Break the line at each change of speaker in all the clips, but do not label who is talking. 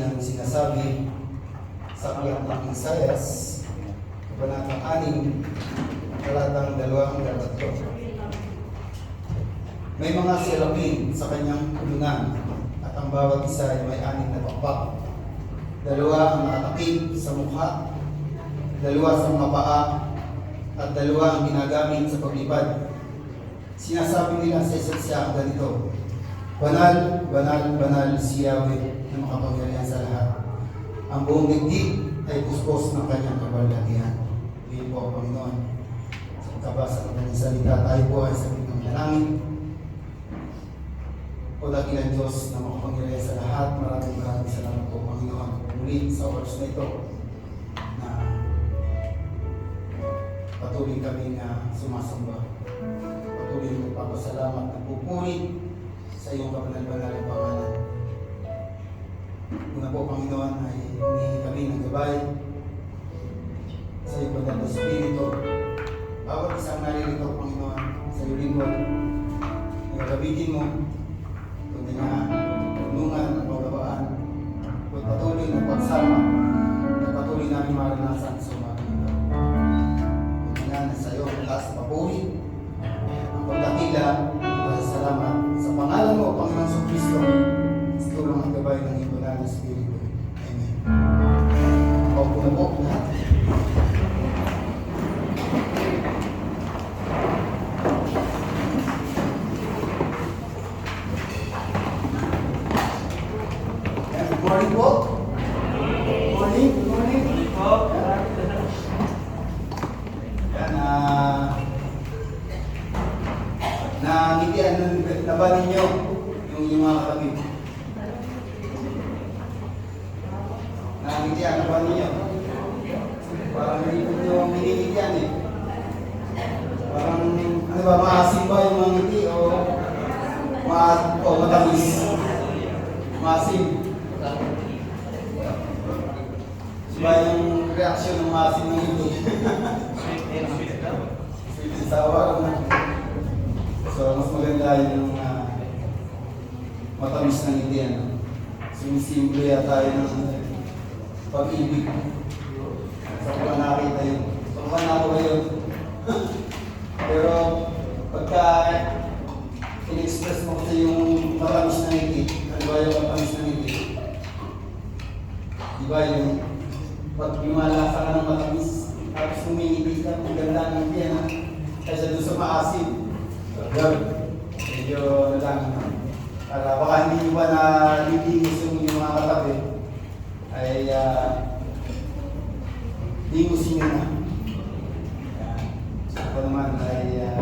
ang sinasabi sa aklat ng Isayas, Kabanatang 6, talatang 2-3. May mga serapin sa kanyang kulungan at ang bawat isa ay may 6 na pakpak. 2 ang nakatakip sa mukha, 2 sa mga paa, at 2 ang ginagamit sa paglipad. Sinasabi nila sa isa't isa ganito, Banal, banal, banal si Yahweh na makapangyarihan sa lahat. Ang buong digdig ay puspos ng kanyang kabalatihan. Yun po, Panginoon. Sa pagkabasa ng kanyang salita, tayo po ay sa ng langit. O dakilang Diyos na makapangyarihan sa lahat, maraming salamat po, Panginoon. Muli sa oras na ito, na patuloy kami na sumasamba. Patuloy na magpapasalamat at pupuri sa iyong kabanal-banal na pangalan. Una po, Panginoon, ay humihingi kami ng gabay sa iyong banal na Espiritu. Bawat isang naririto, Panginoon, sa iyong lingkod, nagagabitin mo, kundi na tulungan at pagkabaan, at patuloy na pagsama, na patuloy namin maranasan sa umaga nito. Kundi na sa iyong lakas na papuri, ang pagdakila, salamat sa pangalan mo, Panginoon Kristo, sa tulong at gabay ng iyong banal na Espiritu. Amen. Paupo na po lahat. Good morning po. Good morning. Good morning. Nakikitian na ba ninyo yung mga katabi? Nakikitian na ba ninyo? Parang hindi yung minigitian eh. Parang, ano ba, maasim ba yung mga ngiti o matamis? Maasim. Diba yung reaksyon ng maasim ng ngiti? Sweet and sour. So, mas maganda yung matamis na ngiti. Sumisimple yata yun ng pag-ibig. So, kung nakita yun. So, kung nakita yun. Pero, pagka in-express mo kasi yung matamis na ngiti, ano ba yung matamis na ngiti? Diba yung pag lumalasa ka ng matamis, tapos humingiti ka, maganda ng ngiti, kaysa doon sa maasim. Medyo lang, baka hindi ba na litingis yung mga katabi, ay lingusin nyo na. Ako naman ay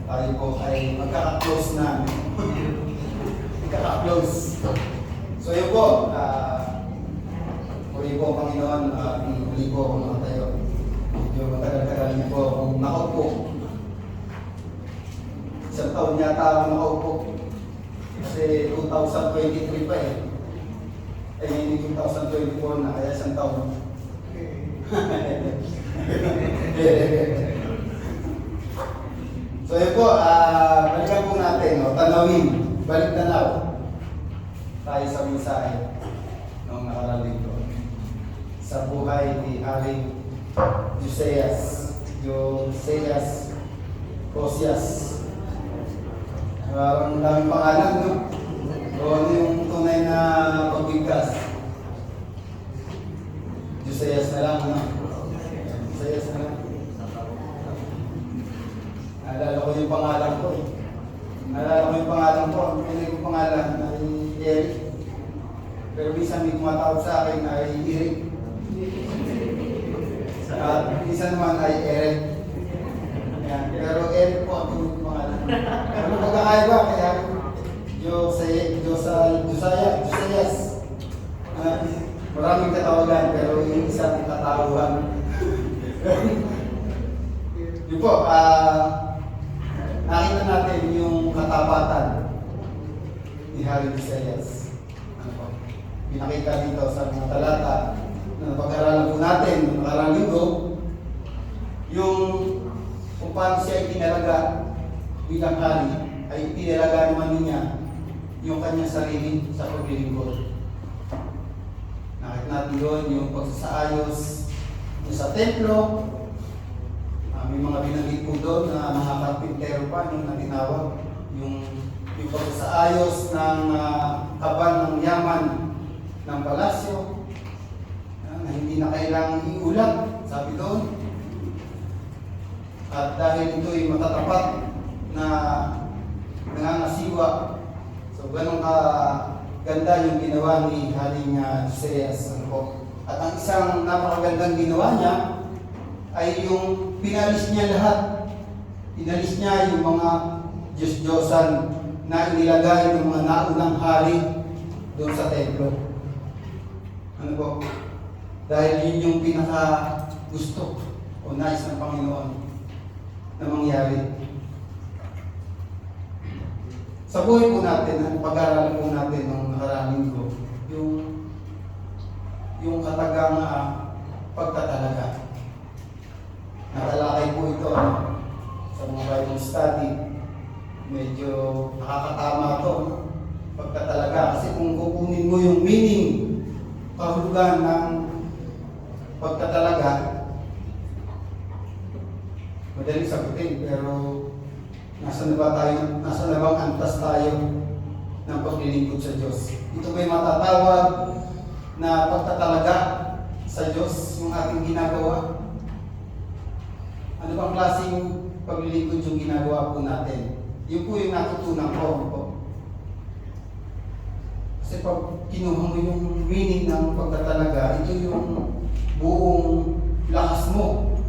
tayo po ay magkaka-close na. Magkaka-close. So yun po, muli po Panginoon, muli po akong nakatayo. Medyo matagal-tagal niyo po akong nakaupo. Isang taon yata ako nakaupo. Kasi 2023 pa eh. Ay hindi 2024 na, kaya isang taon. So yun po, balikan po natin, tanawin, balik tanaw. Tayo sa mensahe noong nakarating ko. Sa buhay ni Haring Josias Cosias. Ang daming pangalan, no? O ano yung tunay na pagbigkas? Josias na lang, no? Josias na lang. Naalala ko yung pangalan ko, eh. Naalala ko yung pangalan ko. Ang pinag yung pangalan ay Eric. Pero minsan may tumatawag sa akin ay Eric. At minsan naman ay Eric. Ayan. Pero Eric po ang pinag yung pangalan. Pero magkakaiba, kaya Josias. Maraming katawagan, pero yung isang katawagan. Yun po, nakita natin yung katapatan ni Haring Josias. Ano po? Pinakita dito sa mga talata na pag-aralan po natin noong nakarang linggo, yung kung paano siya itinalaga bilang hari, ay itinalaga naman niya yung kanyang sarili sa paglilingkod. doon yung pagsasaayos yung sa templo. May mga binanggit po doon na mga karpintero pa yung natinawag. Yung pagsasaayos ng kaban ng yaman ng palasyo na hindi na kailangang iulat, sabi doon. At dahil ito'y matatapat na nangangasiwa, so ganun ka ganda yung ginawa ni Haring Josias. At ang isang napakagandang ginawa niya ay yung pinalis niya lahat. Pinalis niya yung mga Diyos-Diyosan na inilagay ng mga naunang hari doon sa templo. Ano po? Dahil yun yung pinaka gusto o nais ng Panginoon na mangyari. Sa buhay po natin, ang pag-aaral po natin ng nakaraang linggo, yung katagang pagtatalaga. Natalakay po ito sa mga Bible study. Medyo nakakatama ito, pagtatalaga. Kasi kung kukunin mo yung meaning, kahulugan ng pagtatalaga, madaling sagutin, pero nasa na bang antas tayo ng paglilingkod sa Diyos? Ito ba'y matatawag na pagtatalaga sa Diyos yung ating ginagawa? Ano bang klaseng paglilingkod yung ginagawa po natin? Yun po yung natutunan ko. Kasi pag kinuha mo yung meaning ng pagtatalaga, ito yung buong lakas mo.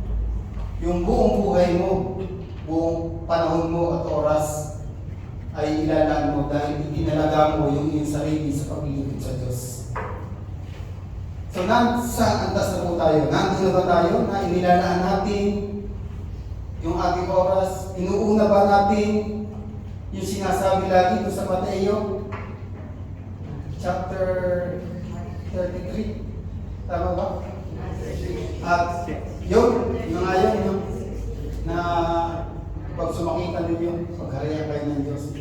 Yung buong buhay mo, buong panahon mo at oras ay ilalaan mo dahil itinalaga mo yung iyong sarili sa paglilingkod sa Diyos. So, saan antas na po tayo? Nandun na ba tayo na inilalaan natin yung ating oras? Inuuna ba natin yung sinasabi lagi sa Mateo chapter 33? Tama ba? At yun na pag sumakita ninyo, pagharihan kayo ng Diyos,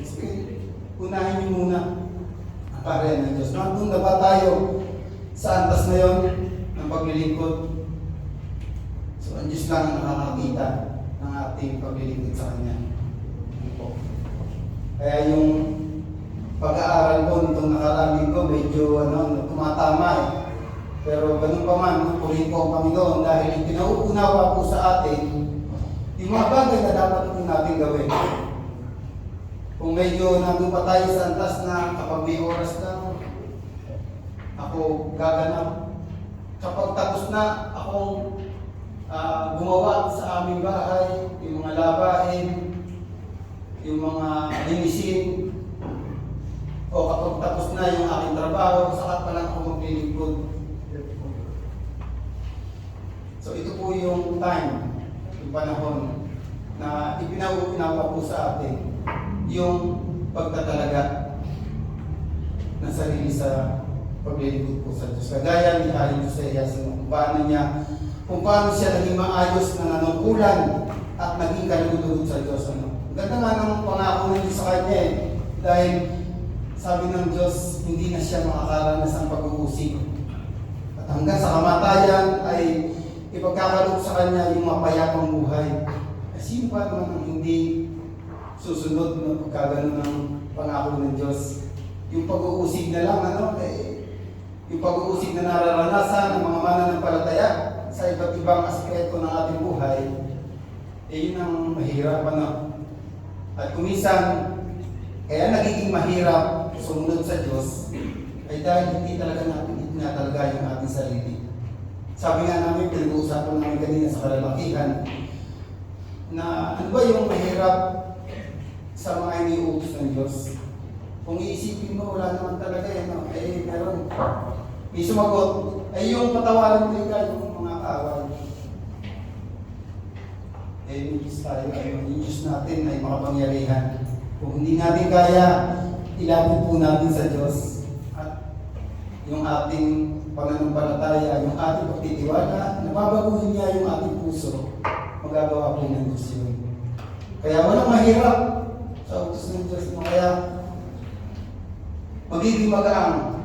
unahin niyo muna ang pagharihan ng Diyos. Nandun na ba tayo sa antas na yun ng paglilingkod? So, ang Diyos lang ang nakakakita ng ating paglilingkod sa Kanya. Kaya yung pag-aaral ko nitong nakarating ko, medyo tumatama eh. Pero ganun pa man, purihin ko ang Panginoon dahil pinauunawa po sa atin yung mga bagay na dapat po natin gawin. Kung medyo nandun pa tayo sa antas na kapag may oras lang, ako gaganap. Kapag tapos na akong gumawa sa aming bahay, yung mga labahin, yung mga linisin, o kapag tapos na yung aking trabaho, saka pa lang ako maglilingkod. So ito po yung time, yung panahon na ipinauunawa po sa atin yung pagtatalaga ng sarili sa paglilingkod po sa Diyos. Kagaya ni Haring Josias, kung paano siya naging maayos na nanungkulan at naging kalulugod sa Diyos. Ganda nga ng pangako ng Diyos sa kanya eh. Dahil sabi ng Diyos, hindi na siya makakaranas ng pag-uusig. At hanggang sa kamatayan ay ipagkakaloob sa kanya yung mapayapang buhay. Sino pa naman ang hindi susunod na pagkagano ng pangako ng Diyos? Yung pag-uusig na lang, yung pag-uusig na nararanasan ng mga mananampalataya sa iba't ibang aspeto ng ating buhay, yun ang mahirap. At kuminsan, kaya nagiging mahirap sumunod sa Diyos, ay dahil hindi talaga natin itinatalaga yung ating sarili. Sabi nga namin, pinag-uusapan namin kanina sa kalalakihan, na ano ba yung mahirap sa mga iniutos ng Diyos? Kung iisipin mo, wala naman talaga meron. May sumagot, ay yung patawaran mo yung mga kaaway. Yung Diyos tayo, yung Diyos natin ay makapangyarihan. Kung hindi natin kaya, ilapit po natin sa Diyos. At yung ating pananampalataya, yung ating pagtitiwala, nababaguhin niya yung ating puso, magagawa po ng Diyos yun. Kaya walang mahirap sa utos ng Diyos mo. Kaya magiging magaang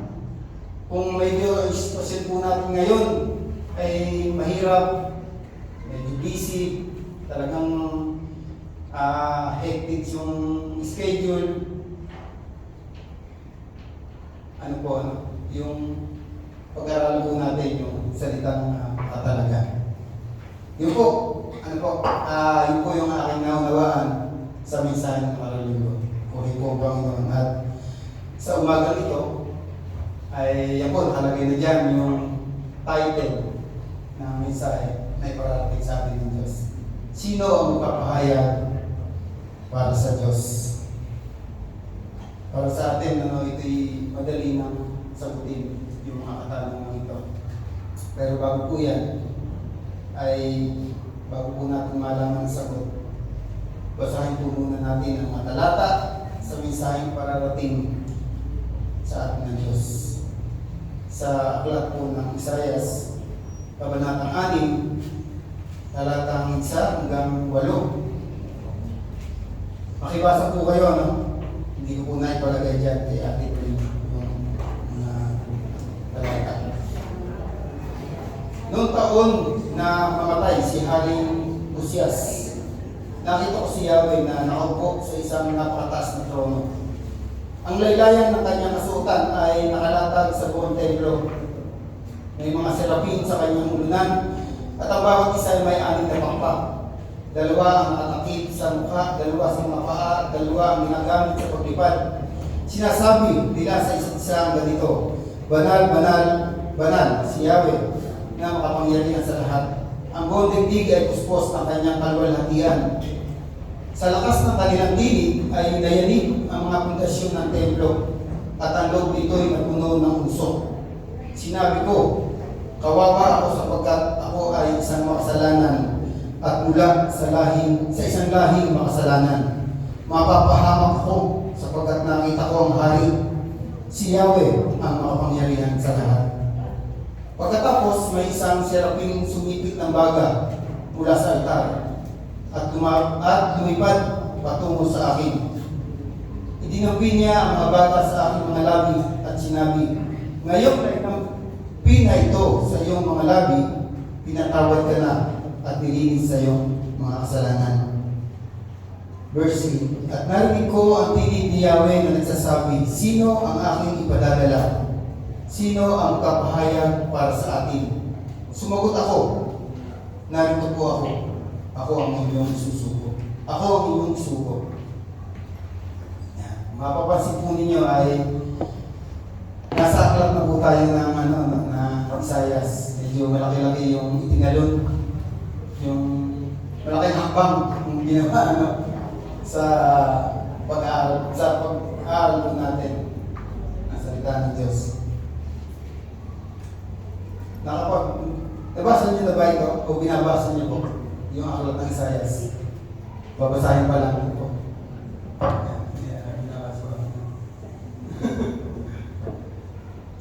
kung medyo yung sitwasyon po natin ngayon ay mahirap, medyo busy, talagang hectic yung schedule. Yung pag-aaral po natin yung salitang katalaga. Yun po, yun po yung aking naunawaan sa mensahe ng Karalinggo. Kung po Panginoon. At sa umaga ito, ay yan po, nakalagay na dyan yung title ng mensahe na iparating sa atin ng Diyos. Sino ang magpapahayag para sa Diyos? Para sa atin, ito'y madali nang sagutin yung mga katanungan ito. Pero bago po yan, bago po natin malaman ang sagot, basahin po muna natin ang mga talata sa mensaheng pararating sa atin ng Diyos. Sa aklat po ng Isaias, Kabanatang 6, talatang 1 hanggang 8. Makibasa po kayo, no? Hindi ko po na ipalagay dyan kay ate ko yung mga talata. Noong taon na mamatay si Haring Uzias, nakita ko si Yahweh na nakaupo sa isang napakataas na trono. Ang laylayan ng kanyang kasuotan ay nakalatag sa buong templo. May mga serapin sa kanyang ulunan at ang bawat isa ay may 6 na pakpak. 2 ang nakatakip sa mukha, 2 sa mga paa, 2 ang ginagamit sa paglipad. Sinasabi nila sa isa't isa ang ganito, Banal, banal, banal si Yahweh na makapangyarihan sa lahat. Ang buong digdig ay puspos ng kanyang kalwalhatian. Sa lakas ng kanilang dinig ay nayanig ang mga pundasyon ng templo at ang loob nito ay napuno ng usok. Sinabi ko, kawawa ako sapagkat ako ay isang makasalanan at mula sa isang lahing makasalanan. Mapapahamak ko sapagkat nakita ko ang hari, si Yahweh ang makapangyarihan sa lahat. Pagkatapos may isang seraping sumipit ng baga mula sa altar at lumipad patungo sa akin. Idinampi niya ang mga bata sa aking mga labi at sinabi, ngayon ay pina ito sa iyong mga labi, pinatawad ka na at nilinis sa iyong mga kasalanan. Verse 3, at narinig ko ang tinig ni Yahweh na nagsasabi, sino ang aking ipadadala? Sino ang kapahayag para sa atin? Sumagot ako, narito po ako. Ako ang inyong susuko. Ako ang inyong suko. Mapapansin po ninyo ay nasa aklat na po tayo ng Isaias. Medyo malaki-laki yung itinalon. Yung malaking hakbang yung ginawa sa pag-aaral po natin ang salita ng Diyos. Nabasa niyo na ba ito? O binabasa niyo po yung aklat ng Isaias? Babasahin pa lang po.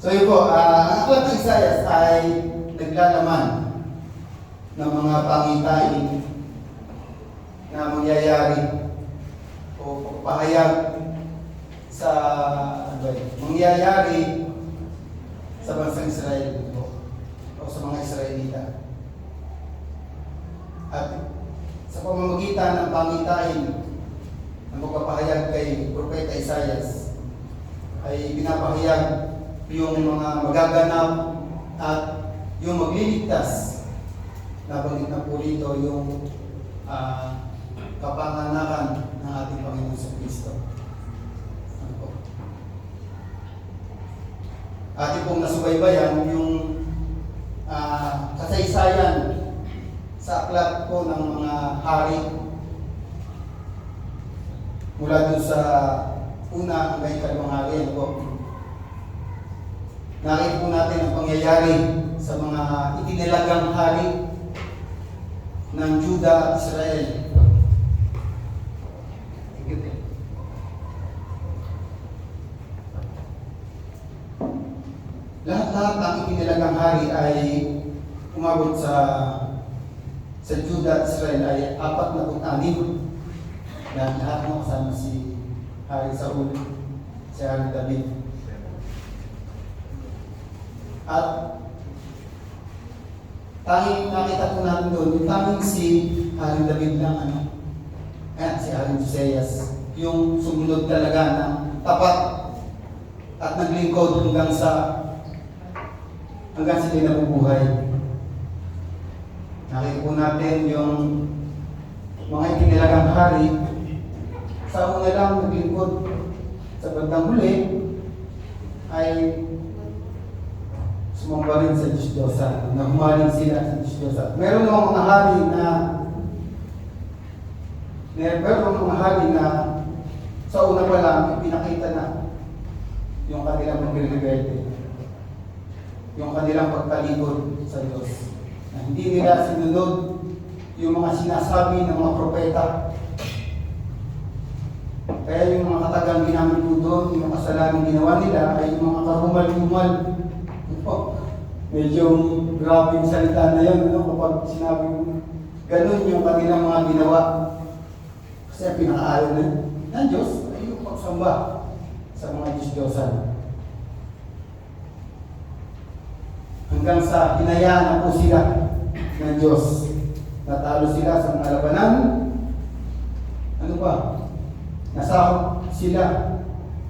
So yun po, ang aklat ng Isaias ay naglalaman ng mga pangitain na mangyayari o pahayag sa mangyayari sa bansang Israel o sa mga Israelita. At sa pamamagitan ng pangitain ng pagpapahayag kay Propeta Isaias ay pinapahayag yung mga magaganap at yung magliligtas. Nabanggit na po rito yung kapanganakan ng ating Panginoon sa Kristo. Ating pong nasubaybayan yung kasaysayan sa aklat po ng mga hari mula dun sa una hanggang ikalawang hari. Nakita po natin ang pangyayari sa mga itinilagang hari ng Juda at Israel. Lahat-lahat ng itinilagang hari ay umabot sa Juda at Israel ay 46. Lahat mo kasama si Hari Saul, si Hari David. At tanging nakita po natin doon, yung tanging si Haring David lang, si Haring Josias, yung sumunod talaga ng tapat at naglingkod hanggang sila nabubuhay. Nakita po natin yung mga itinilagang hari, sa una lang naglingkod, sa bandang huli ay sumamba rin sa Diyos-Diyosan, na humaling sila sa Diyos-Diyosan. Meron mga hari na sa una pa lang pinakita na yung kanilang pagre-rebelde, yung kanilang pagtalikod sa Diyos, na hindi nila sinunod yung mga sinasabi ng mga propeta. Kaya yung mga katagang ginamit po doon, yung kasalanan ginawa nila ay yung mga karumal-rumal. Medyo grabe yung salita na yun, kapag sinabi ganun yung kanilang mga ginawa. Kasi pinakaayon ng Diyos ay yung pagsamba sa mga Diyos-Diyosan. Hanggang sa hinayaan na po sila ng Diyos. Natalo sila sa mga labanan. Nasakop sila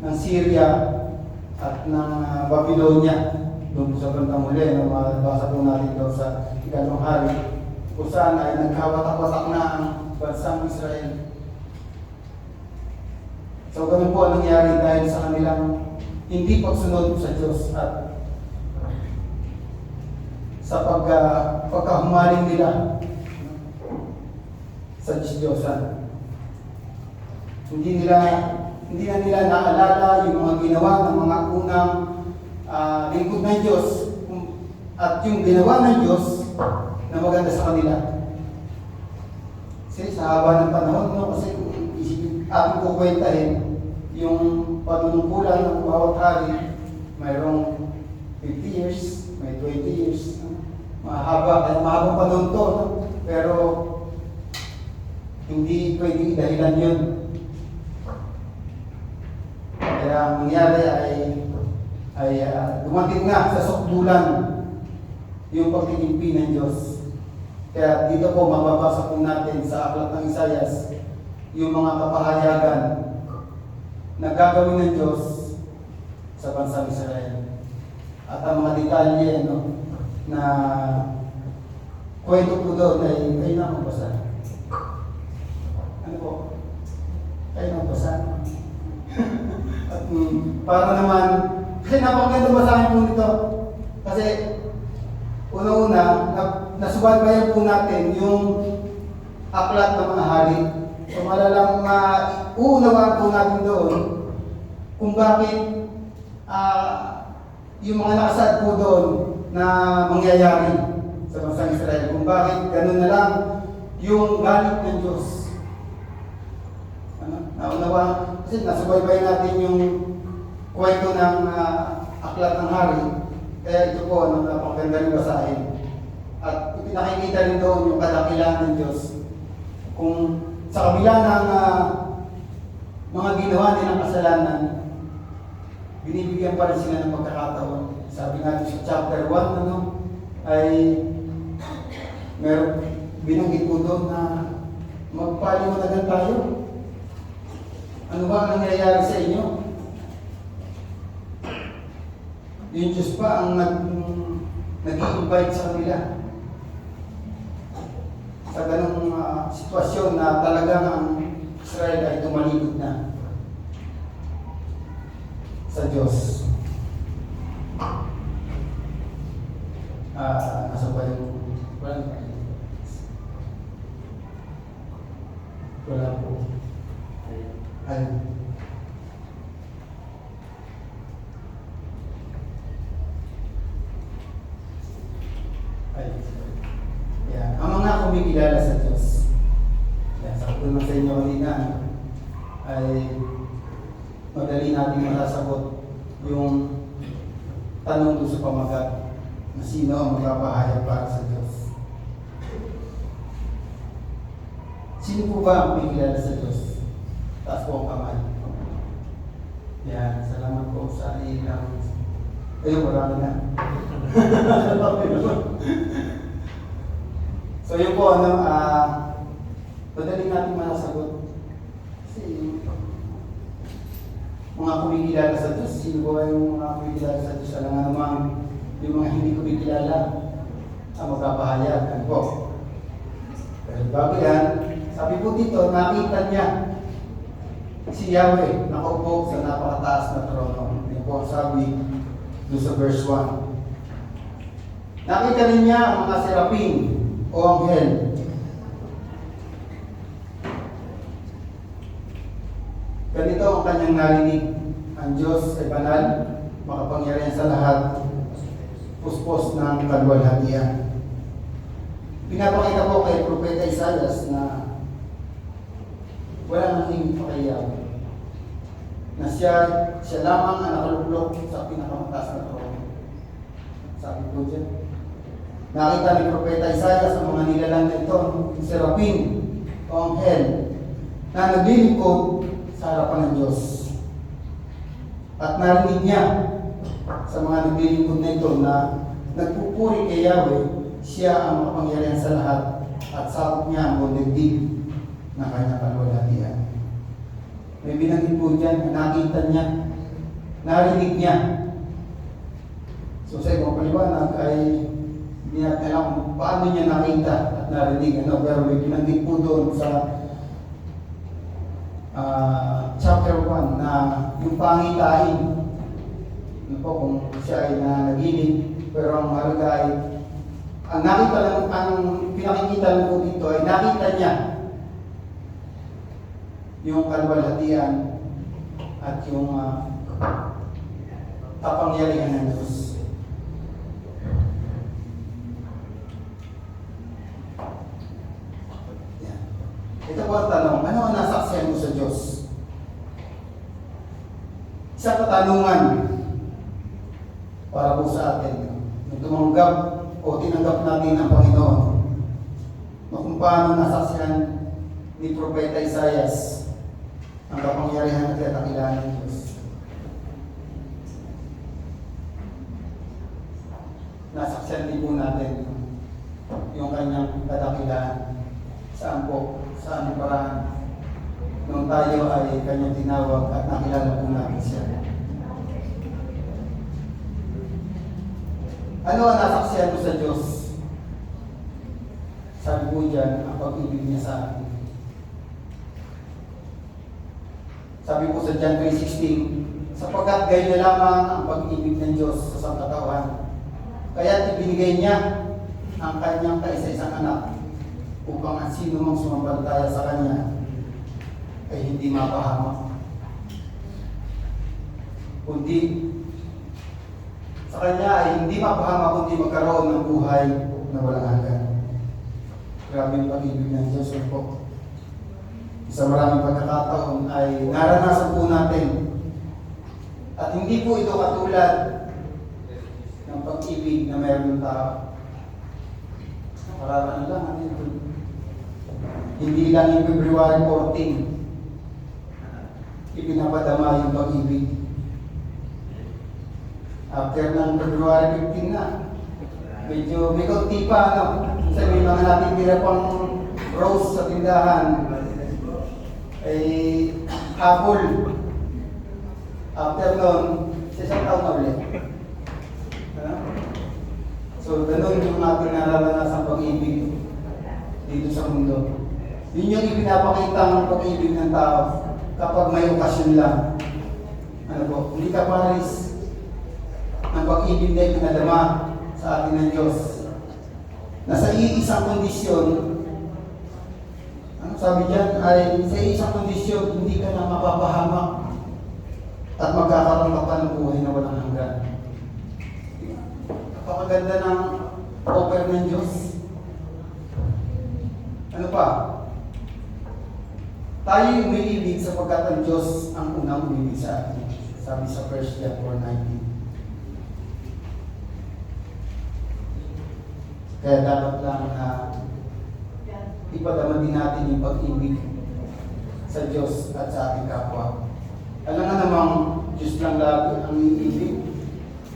ng Syria at ng Babylonia. Doon sa bandang huli, mabasa po natin daw sa ikalawang hari, kung saan ay nagkawatak-watak na ang bansang Israel. So ganun po ang nangyari dahil sa kanilang hindi pagsunod sa Diyos at sa pagkahumaling nila sa Diyos-Diyosan. Hindi na nila naalala yung mga ginawa ng mga unang lingkod ng Diyos at yung ginawa ng Diyos na maganda sa kanila. Kasi sa haba ng panahon, kasi ating kukwentahin yung panunungkulan ng bawat hari, mayroong 50 years, may 20 years, mahabang panahon to, pero hindi pwedeng dahilan yun. Kaya ang nangyari ay dumating nga sa sukdulan yung pagtitimpi ng Diyos. Kaya dito po mababasa po natin sa aklat ng Isaias yung mga kapahayagan na gagawin ng Diyos sa bansang Israel. At ang mga detalye na kwento po doon ay kayo na magbasa. Ano po? Kayo na magbasa. At para naman, kasi napakaganda basahin po nito. Kasi una-una, nasubaybayan po natin yung aklat ng mga hari. So malalang uunawaan po natin doon kung bakit yung mga nakasaad po doon na mangyayari sa bansang Israel. Kung bakit ganun na lang yung galit ng Diyos. Naunawaan, kasi nasubaybay natin yung kwento ng aklat ng hari. Kaya ito po, napakaganda rin basahin. At ipinakikita rin doon yung kadakilaan ng Diyos. Kung sa kabila ng mga ginawa nilang kasalanan, binibigyan pa rin sila ng pagkakataon. Sabi natin sa chapter 1, ay meron binanggit po doon na magpaliwanagan tayo. Ano ba ang nangyayari sa inyo? Yung Diyos pa ang nag-i-invite sa kanila sa ganong sitwasyon na talagang ang Israel ay tumalikod na sa Diyos. Nasa ba yung wala po. Yeah. Ang mga kumikilala sa Diyos. Yeah, sabi ko naman sa inyo kanina ay madali natin masasagot yung tanong doon sa pamagat na sino ang magpapahayag para sa Diyos. Sino po ba ang kumikilala sa Diyos? Taas po ang kamay. Yan, salamat po sa ilang Ayun, marami na. So yun po, madaling natin manasagot. Kasi mga kumikilala sa Diyos, sino ba yung mga kumikilala sa Diyos? Alam nga naman, yung mga hindi kumikilala, ang magpapahayag. Ano po? Pero bago yan, sabi po dito, nakita niya si Yahweh nakaupo sa napakataas na trono. Yan po ang sabi doon sa verse 1. Nakita rin niya ang mga serapin o anghel. Ganito ang kanyang narinig. Ang Diyos ay banal, makapangyarihan sa lahat, puspos ng kaluwalhatian. Pinapakita po kay Propeta Isaias na wala nang hingit pa kay Yahweh. Na siya lamang ang nakaluklok sa pinakamataas na trono. Sabi po dyan. Nakita ni Propeta Isaias ang mga nilalang na ito, serapin o anghel, na naglilingkod sa harapan ng Diyos. At narinig niya sa mga naglilingkod na ito na nagpupuri kay Yahweh, siya ang makapangyarihan sa lahat at sakop niya ang bundagdig ng kanyang kaluwalhatian. May binanggit po dyan, nakita niya, narinig niya. So sa ibang paliwanag ay hindi natin alam kung paano niya nakita at narinig. Pero may binanggit po doon sa chapter 1 na yung pangitain. Ano po kung siya ay naginig, pero ang mahalaga ay ang nakita lang, ang pinakikita lang po dito ay nakita niya yung kaluwalhatian at yung kapangyarihan ng Diyos. Yan. Ito po ang tanong, ano ang nasaksihan mo sa Diyos? Isang katanungan para po sa atin. Nung tumanggap o tinanggap natin ang Panginoon, kung paano nasaksihan ni Propeta Isaias ang kapangyarihan at kadakilaan ng Diyos. Nasaksihan din po natin yung kanyang kadakilaan. Saan po? Saan paraan? Nung tayo ay kanyang tinawag at nakilala po natin siya. Ano ang nasaksihan mo sa Diyos? Sabi po dyan, ang pag-ibig niya sa atin. Sabi po sa John 3:16, sapagkat gayon na lamang ang pag-ibig ng Diyos sa sangkatawan. Kaya ibinigay niya ang kanyang kaisa-isang anak upang ang sino mang sumampalataya sa kanya ay hindi mapahamak, kundi sa kanya ay hindi mapahamak, kundi magkaroon ng buhay na walang hanggan. Grabe yung pag-ibig ng Diyos po. Sa maraming pagkakataon ay naranasan po natin. At hindi po ito katulad ng pag-ibig na mayroon ng tao. Nakararaan lang ito. Hindi lang yung February 14 ipinapadama yung pag-ibig. After ng February 15 na, medyo may kaunti pa, Kasi may mga natitira pang rose sa tindahan. Ay habol. After nun, isang taon na ulit. So, ganun yung ating nararanasan pag-ibig dito sa mundo. Yun yung ipinapakita ng pag-ibig ng tao kapag may okasyon lang. Ano po, hindi ka paris ng pag-ibig na ipinadama sa atin ng Diyos. Na sa iisang kondisyon, ang sabi dyan ay sa isang kondisyon, hindi ka na mapapahamak at magkakaroon ka pa ng buhay na walang hanggan. Napakaganda ng offer ng Diyos. Ano pa? Tayo umiibig sapagkat ang Diyos ang unang umibig sa atin. Sabi sa 1 John 4:19. Kaya dapat lang na ipadama din natin yung pag-ibig sa Diyos at sa ating kapwa. Alam nga namang Diyos lang lagi ang iibig.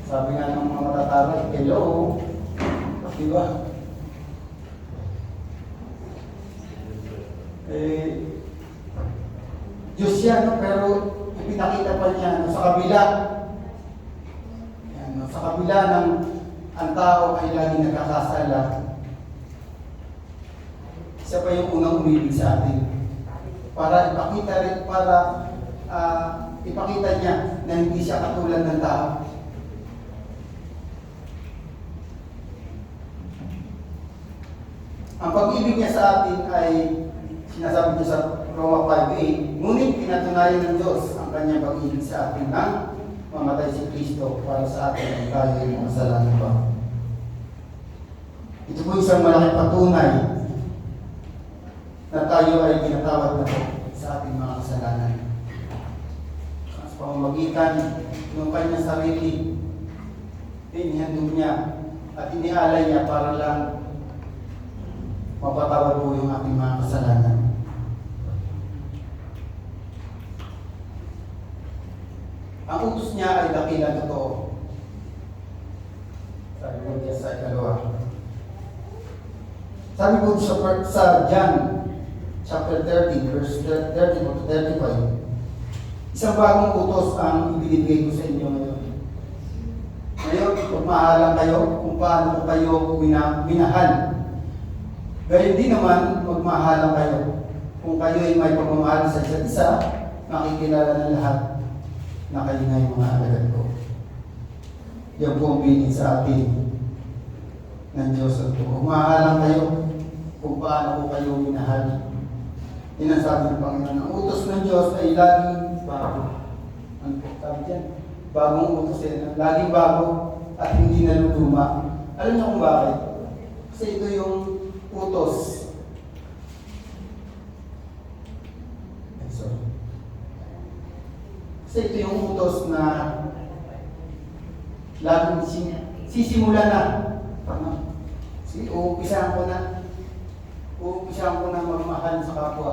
Sabi nga ng mga matataray, hello. Diba? Diyos yan, no? Pero ipinakita pa niya no, sa kabila. Yan, no? Sa kabila ng ang tao ay laging nagkakasala. Siya pa yung unang umibig sa atin. Para ipakita rin, ipakita niya na hindi siya katulad ng tao. Ang pag-ibig niya sa atin ay sinasabi niya sa Roma 5:8, ngunit pinatunayan ng Diyos ang kanyang pag-ibig sa atin nang mamatay si Kristo para sa atin ang tayo ay makasalanan pa. Ito po isang malaking patunay na tayo ay pinatawad na po sa ating mga kasalanan. Sa pamamagitan ng kanyang sarili, inihandog niya at inialay niya para lang mapatawad po yung ating mga kasalanan. Ang utos niya ay dakilang totoo. Sabi po niya sa ikalawa. Sabi po sa John chapter 30, verse 30 to 35, isang bagong utos ang ibinibigay ko sa inyo ngayon. Ngayon, magmahalan kayo kung paano ko kayo minahal. Gayun din naman, magmahalan kayo. Kung kayo ay may pagmamahal sa isa't isa, makikilala ng lahat na kayo na yung mga alagad ko. Yan po ang bilin sa atin ng Diyos. Magmahalan kayo kung paano ko kayo minahal. Yan ang sabi ng Panginoon. Ang utos ng Diyos ay laging bago. Ano po sabi dyan? Bagong utos yan. Laging bago at hindi naluluma. Alam niyo kung bakit? Kasi ito yung utos. Ay, sorry. Kasi ito yung utos na laging sisimulan na. Ano? Sige, uumpisahan ko na. Uumpisahan ko na magmahal sa kapwa.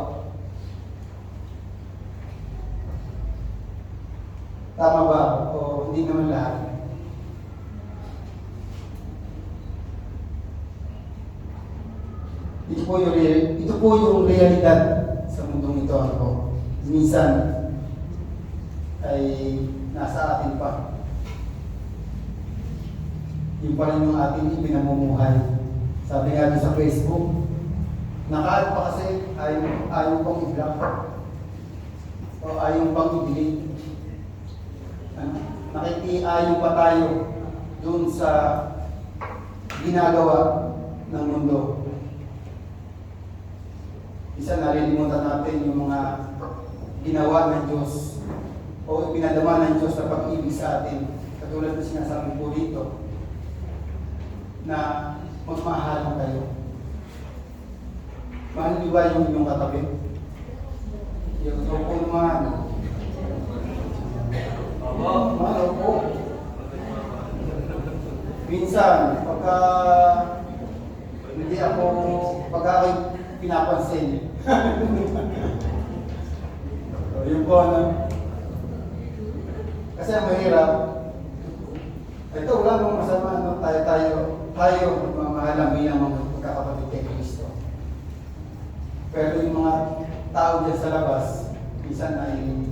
Tama ba? O hindi naman lahat? Ito po yung realidad sa mundong ito. Ano? Minsan ay nasa atin pa. Yung pa rin yung ating ipinamumuhay. Sabi nga sa Facebook, naka-add pa kasi ayaw pang i-block o ayaw pang i-delete. Nakikiayon pa tayo dun sa ginagawa ng mundo. Isa narilimutan natin yung mga ginawa ng Diyos o ipinadama ng Diyos na pag-ibig sa atin. Katulad na sinasabi po dito na magmahalan kayo. Mahal niyo ba yung inyong katabi? Yung po naman. Mahal po. Minsan, pagka hindi ako pinapansin. So, yun po ano. Kasi ang mahirap, ito wala mong masama, no? Tayo magmamahalan bilang mga magkakapatid kay Kristo. Pero yung mga tao dyan sa labas, minsan ay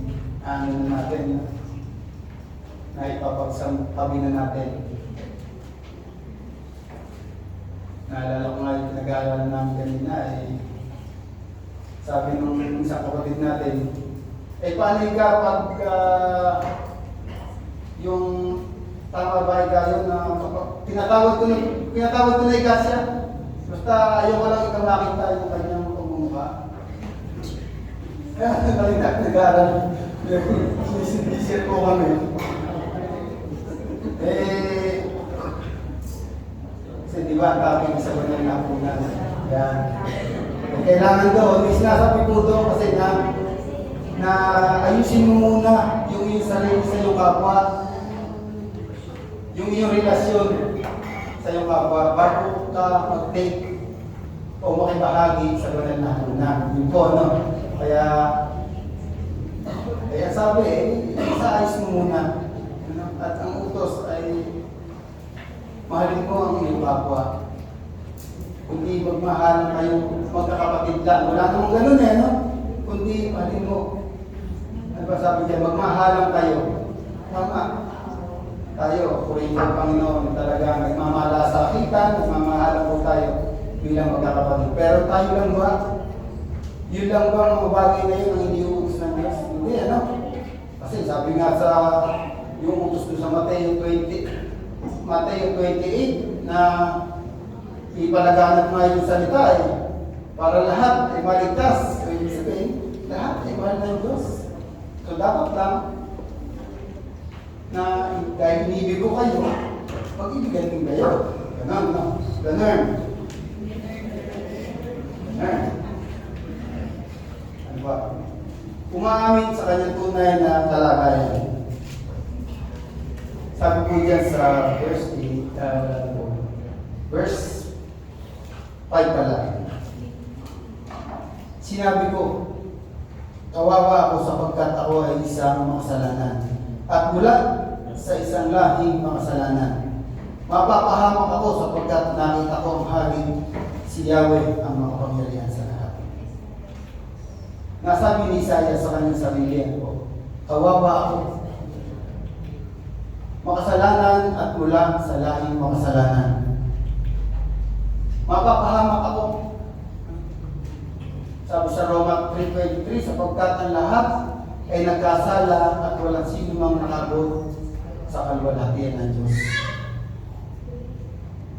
natin na ipapagsabi na natin. Naalala ko nga yung pinag-aaral namin kanina sabi nung isang kapatid natin, paano ka pag yung tama ba kayo na pinatawad ko na ikasya, basta ayaw ko lang ikaw makita yung kanyang pagmumukha. Kaya nag-aaral, sinisir ko kami. Kasi di ba, taping sa banal na punan. Yan. Kailangan doon, may sinasabi po doon kasi na ayusin mo muna yung iyong sarili sa iyong kapwa. Yung iyong relasyon sa iyong kapwa bago ka mag-take o makibahagi sa banal na punan. Yun po, no? Kaya sabi, isaayos mo muna. At ang utos ay mahalin mo ang iyong kapwa. Kundi magmahalan kayo magkakapatid lang. Wala namang ganun eh, no? Kundi mahalin mo. Ano ba sabi niya? Magmahalan kayo. Tama. Tayo, purihin ng Panginoon, talaga nagmamalasakitan, nagmamahalan po tayo bilang magkakapatid. Pero tayo lang ba? Yun lang ba ang mga bagay na yun ang hindi utos ng Diyos? Hindi, ano? Kasi sabi nga sa yung utos ko sa Mateo 28 na ipalaganap nga yung salita eh, para lahat ay maligtas. So, ibig sabihin, lahat ay mahal ng Diyos. So, dapat lang na dahil inibig ko kayo, mag-ibigan din kayo. Ganun, no? Ganun. Ano ba? Umaamin sa kanyang tunay na kalagayan. Sabi po dyan sa verse 5 pala. Sinabi ko, kawawa ako sapagkat ako ay isang makasalanan. At mula sa isang lahing makasalanan. Mapapahamak ako sapagkat nakita ko ang hangin si Yahweh ang makapangyarihan sa lahat. Nasabi ni Isaiah sa kanyang sarili ako, kawawa ako. Makasalanan at mula sa lahing makasalanan. Mapapahamak ako. Sabi sa Roma 3:23, sapagkat ang lahat ay nagkasala at walang sino mang nakabot sa kalwalhatian ng Diyos.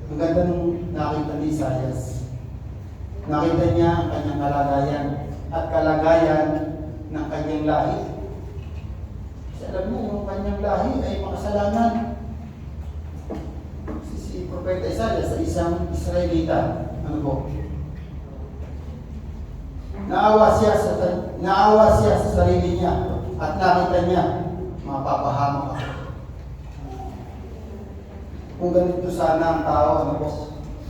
Ang ganda nung nakita ni Isaias. Nakita niya ang kanyang kalagayan at kalagayan ng kanyang lahi. Kasi alam niyo, yung kanyang lahi ay makasalanan. Si Propeta Isaias sa isang Israelita, ano po? Naawa siya sa sarili niya at nakita niya, mapapahamak ako. Kung ganito sana ang tao, ano po,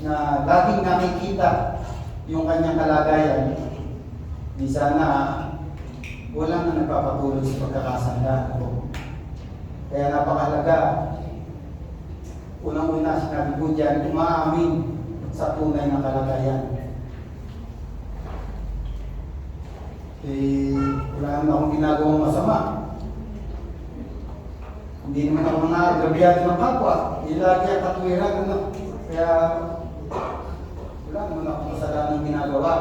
na laging nakikita yung kanyang kalagayan, di sana walang na nagpapatuloy sa pagkakasanda. Ano? Kaya napakahalaga, unang-una sinabi po dyan, umaamin sa tunay na kalagayan. Wala naman akong ginagawang masama. Hindi naman ako nag-agrabiyado ng kapwa. Ilagi ang katwiran. Ano? Kaya wala naman akong kasalanang ginagawa.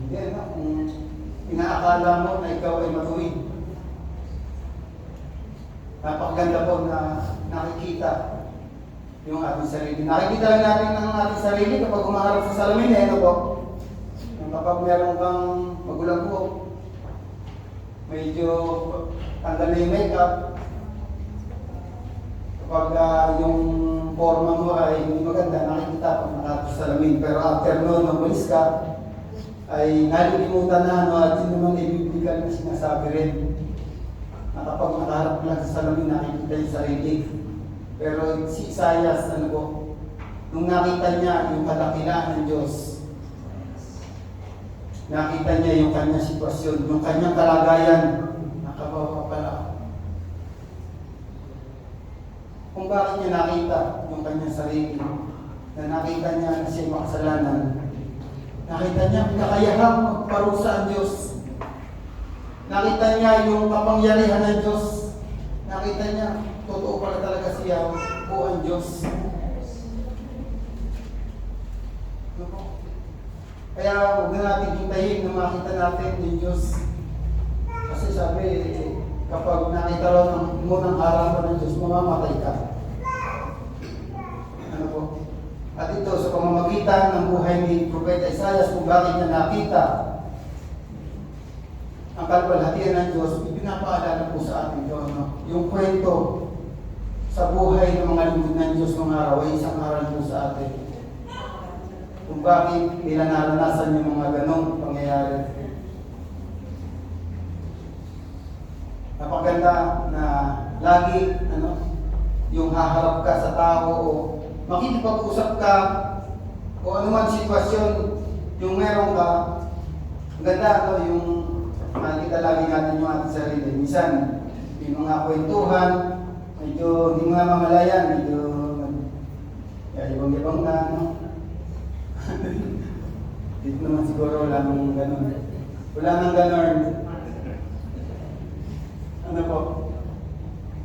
Hindi, ano? Kung inaakala mo na ikaw ay matuwid. Napakaganda po na nakikita yung ating sarili. Nakikita natin ang ating sarili kapag umaharap sa salamin. Ano po? Kapag meron kang magulang po, medyo tanggal na yung makeup. Kapag yung forma mo ay hindi maganda, nakikita pag nakatapos sa salamin. Pero after noon, umalis ka, ay nalilimutan na ano, at yun naman ibibigal na sinasabi rin. Na kapag nakaharap lang sa salamin, nakikita yung sarili. Pero si Isaias, ano po, nung nakita niya yung kadakilaan ng Diyos, nakita niya yung kanyang sitwasyon, yung kanyang kalagayan, nakabawa pala. Kung bakit niya nakita yung kanyang sarili, na nakita niya na siya makasalanan, nakita niya pinakayahang magparusa ang Diyos. Nakita niya yung kapangyarihan ng Diyos. Nakita niya, totoo pala talaga siya o ang Diyos. Kaya huwag na natin hintayin na makita natin yung Diyos. Kasi sabi, kapag nakita raw mo ng harapan ng Diyos, mamamatay ka. Ano po? At ito, sa pamamagitan ng buhay ni Propeta Isaias, kung bakit niya nakita ang kalwalhatian ng Diyos, ipinapaalala po sa atin yun. No? Yung kwento sa buhay ng mga lingkod ng Diyos ng araw ay isang aral po sa atin. Kung bakit nila naranasan yung mga ganong pangyayari. Napaganda na lagi yung haharap ka sa tao o makikipag-usap ka o anuman sitwasyon yung meron ka. Ganda yung nakikita lagi natin yung ating sarili. Minsan, yung mga kwentuhan, medyo hindi mga mamalayan, medyo Kaya ibang-ibang na, no? Dito naman siguro wala nang ganun. Wala nang ganun. Ano po?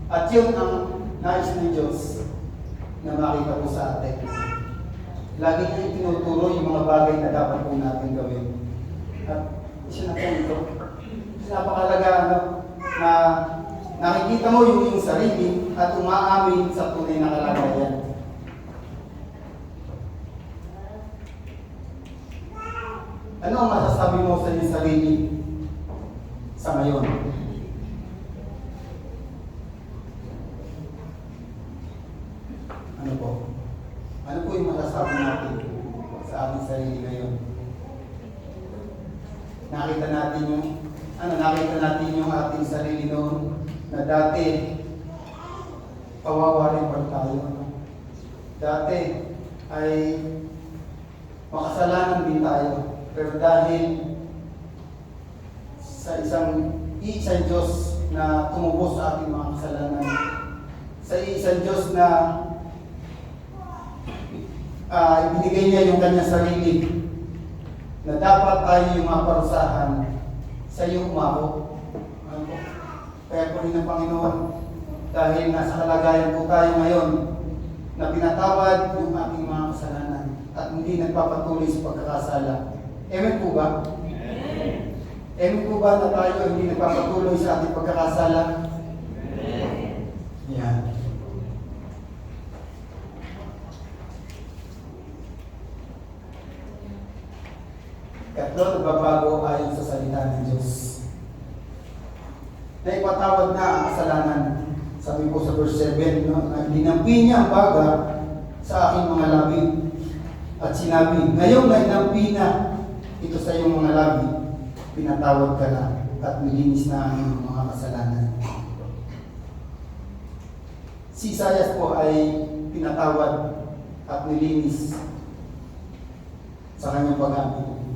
At yun ang nais ng Diyos na makita po sa atin. Lagi niya tinuturo yung mga bagay na dapat po natin gawin. At isa na po ito. Napakalaga ano, na nakikita mo yung iyong sarili at umaamin sa tunay na kalagayan. Ano ang masasabi mo sa iyong sarili sa ngayon? Ano po? Ano po yung masasabi natin sa ating sarili ngayon? Nakita natin yung ating sarili noon na dati kawawa rin pa tayo. Dati ay makasalanan din tayo. Pero dahil sa isang Diyos na tumubos sa ating mga kasalanan, sa isang Diyos na ibinigay niya yung kanyang sarili na dapat tayo yung maparusahan sa iyong umako. Kaya po rin ng Panginoon, dahil nasa kalagayan po tayo ngayon na pinatawad yung ating mga kasalanan at hindi nagpapatuloy sa pagkakasala. Amen po ba? Amen. Amen po ba na tayo hindi nagpapatuloy sa ating pagkakasala? Amen. Yan. Katlo, nagbabago ayon sa salita ng Diyos. Na ipatawad na ang kasalanan. Sabi ko sa verse 7, no, na dinampi niya ang baga sa aking mga labi. At sinabi, ngayon na inampi na ito sa iyong mga labi, pinatawad ka na at nilinis na ang iyong mga kasalanan. Si Isaias po ay pinatawad at nilinis sa kanyang pag-amin.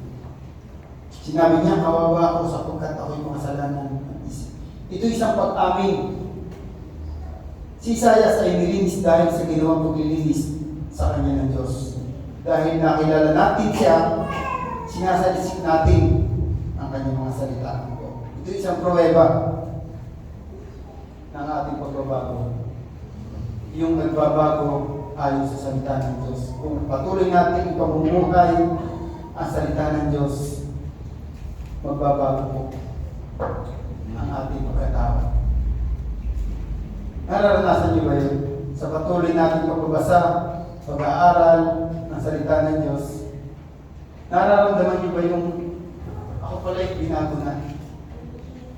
Sinabi niya, kawawa ako sapagkat ako'y makasalanan. Ito isang pag-amin. Si Isaias ay nilinis dahil sa ginawang paglilinis sa kanya ng Diyos. Dahil nakilala natin siya, sinasalisik natin ang kanyang mga salita. Ito isang pruweba ng ating pagbabago. Yung nagbabago ayon sa salita ng Diyos. Kung patuloy natin ipamumuhay ang salita ng Diyos, magbabago po ang ating pagkatao. Nararanasan niyo ba yun? Sa patuloy natin pagbabasa, pag-aaral ng salita ng Diyos, nararamdaman niyo ba yung ako pala yung binago na?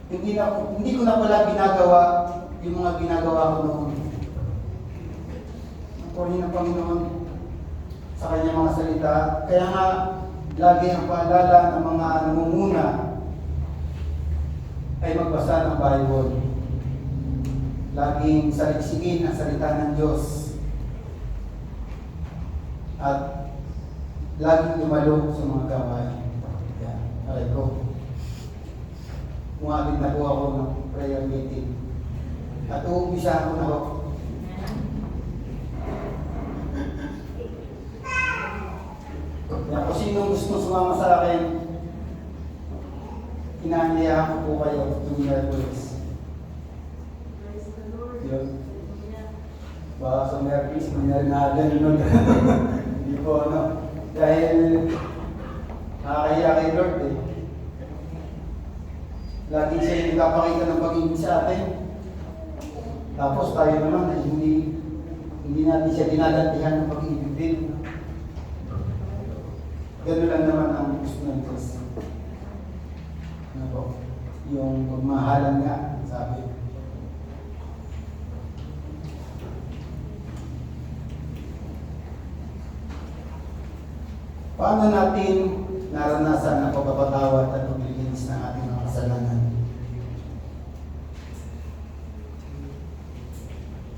Hindi ko na pala ginagawa yung mga ginagawa ko noon. Purihin ng Panginoon sa kanyang mga salita. Kaya nga, lagi ang paalala ng mga namumuna ay magbasa ng Bible. Laging saliksikin ang salita ng Diyos. At laging dumalo sa mga gawain. Yan, aray ko. Umabit na po ako ng prayer meeting. At uumpisa ako na ako. Kaya kung sino gusto sumama sa akin, inaanyayahan ko po kayo to miracles. Yun. Baka sa miracles, mangyari nun. Hindi po ano. Dahil nakakaya kay Lord eh. Lagi siya yung nagpapakita ng pag-ibig sa atin. Tapos tayo naman ay hindi natin siya dinadantihan ng pag-ibig din. Gano'n lang naman ang gusto ng Diyos. Ano po? Yung pagmahalan nga, sabi. Paano natin naranasan ang pagpapatawad at paglilinis ng ating mga kasalanan?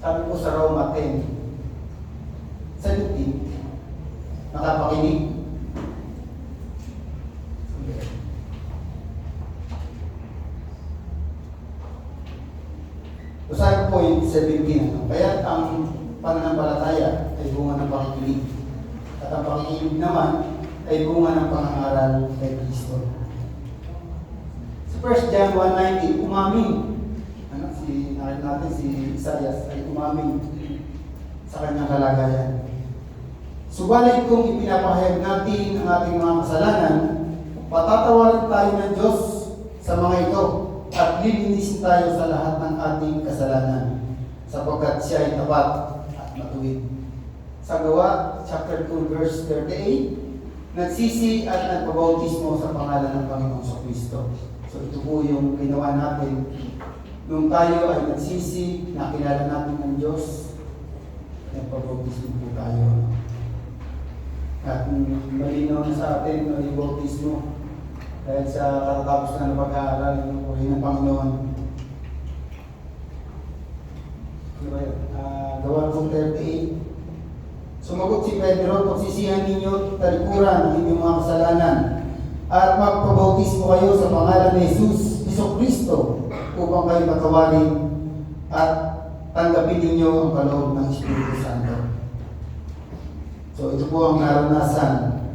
Sabi po sa Roma 10:17, nakapakinig? So sabi po yung 17, kaya ang pananampalataya ay bunga ng pakikinig. pakikinig. At ang pakikinig naman ay bunga ng pangangaral kay Kristo. Sa 1 John 1:19, umamin. Nakita natin si Isaias ay umamin sa kanyang kalagayan. Subalit kung ipinapahayag natin ang ating mga kasalanan, patatawarin tayo ng Diyos sa mga ito at lilinisin tayo sa lahat ng ating kasalanan sapagkat siya ay tapat at matuwid. Sa Gawa, chapter 2, verse 38, nagsisi at nagpabautismo sa pangalan ng Panginoong Kristo. So ito po yung ginawa natin nung tayo ay nagsisi, nakilala natin ng Diyos, nagpabautismo po tayo. At malinaw na sa atin ang bautismo dahil sa katatapos na pag-aaral ng puri ng Panginoon. Gawa 2:38. Sumagot si Pedro, pagsisihan ninyo talikuran ang inyong mga kasalanan at magpabautismo kayo sa pangalan ni Jesus, Kristo, upang kayo patawarin at tanggapin ninyo ang kaloob ng Espiritu Santo. So ito po ang naranasan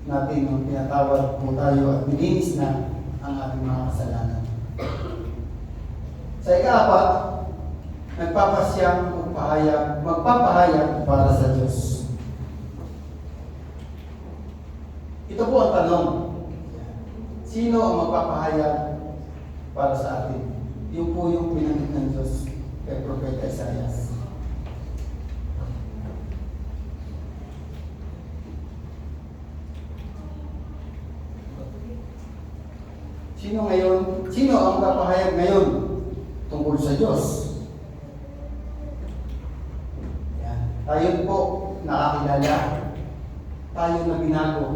natin nung pinatawad po tayo at nilinis na ang ating mga kasalanan. Sa ika-4, nagpapasyang magpapahayag para sa Diyos. Ito po ang tanong. Sino ang magpapahayag para sa atin? Yung po yung pinanggit ng Diyos kay Propeta Isaias. Sino ang magpapahayag ngayon tungkol sa Diyos? Yan. Tayo po nakakilala. Tayo na binago.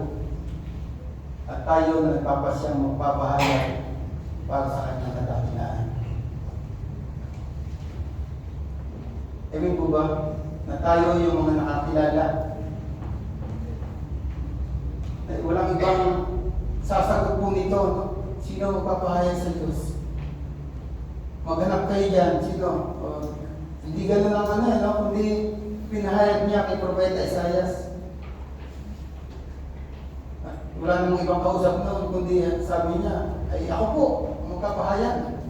At tayo na nagpapasyang magpapahayag para sa kanyang kadakilaan. Amin po ba na tayo yung mga nakakilala? Walang ibang sasagot po nito, no? Sino magpapahayag sa Diyos? Maghanap kayo dyan. Sino? Hindi ganun ang no? Kundi pinahayag niya kay Propeta Isaias. Wala namang ibang kausap noon, kundi sabi niya, ay ako po, magpapahayag.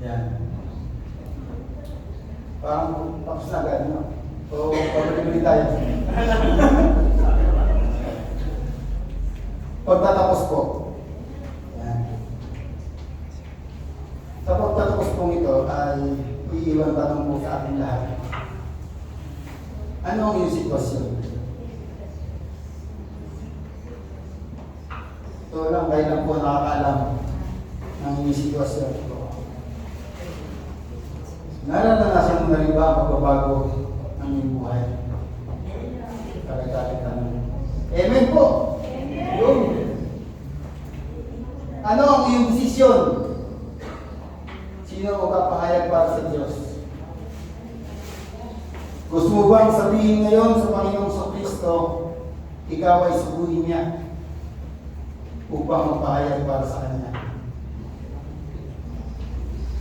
Yan. Parang tapos na agad, no? O pabalik-balik tayo. Pagtatapos po. Yan. Sa pagtatapos po ito ay iiwan tanong po sa ating lahat. Ano ang iyong sitwasyon? Ito lang, kayo lang po nakakaalam ng iyong sitwasyon. Naranasan mo na rin ba ang pagbabago ng iyong buhay? Kagad-kagad tanong. Amen po! Amen! Ano ang iyong desisyon? Sino ang magpapahayag para sa Diyos? Gusto mo bang sabihin ngayon sa Panginoong Kristo, ikaw ay suguhin niya upang magpahayag para sa Kanya?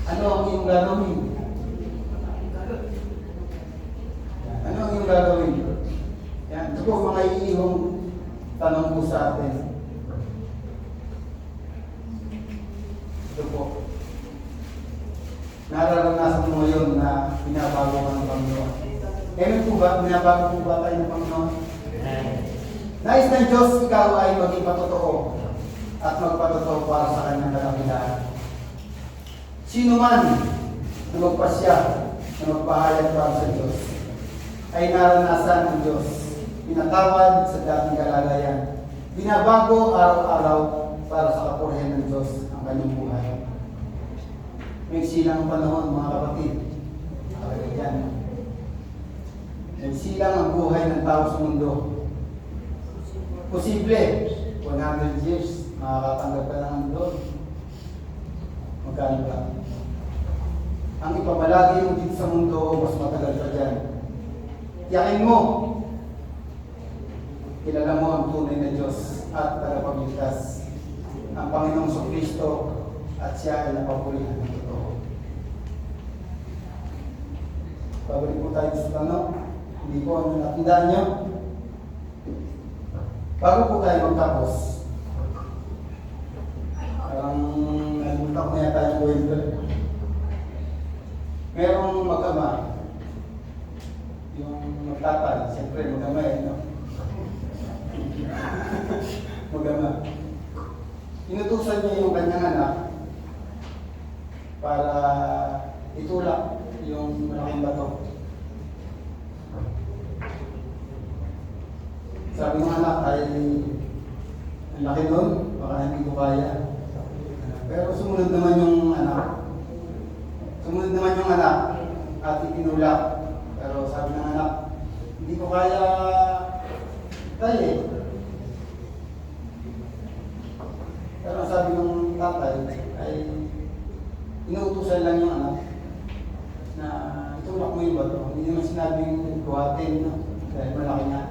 Ano ang iyong gagawin? Ano ang iyong gagawin? Yan. Ito po mga iihong tanong po sa atin. Ito po. Nararanasan mo ngayon na binabago ka ng Panginoon. Kaya po ba, binabago po ba tayo ng Panginoon? Nais ng Diyos ikaw ay maging patotoo at magpatotoo para sa kanyang kadakilaan. Sino man na magpasya na magpahayag para sa Diyos ay naranasan ng Diyos, pinatawad sa dating kalagayan, binabago araw-araw para sa kapurihan ng Diyos ang kanyang buhay. May silang panahon, mga kapatid. Yan. May silang ang buhay ng tao sa mundo. Posible, 100 years, makakatanggap ka lang doon. Magkano ka? Ang ipamalagi mo dito sa mundo, mas matagal pa dyan. Tiyakin mo, kilala mo ang tunay na Diyos at tagapagligtas, ang Panginoong Kristo, at siya ay napapurihan ng totoo. Babalik po tayo sa tanong. Hindi po ano natandaan nyo. Bago po tayo magtapos, parang nalimutan ko na yata yung kwento. Merong mag-ama, yung magtatay, siyempre mag-ama no? Mag-ama. Inutusan niya yung kanyang anak para itulak yung malaking bato. Sabi ng anak ay ang laki nun, baka hindi ko kaya. Pero sumunod naman yung anak. Sumunod naman yung anak at itinulak. Pero sabi ng anak, hindi ko kaya tayo eh. Pero sabi ng tatay ay inuutusan lang yung anak na itulak mo yung bato. Hindi naman sinabing buhatin, no? Dahil malaki nga.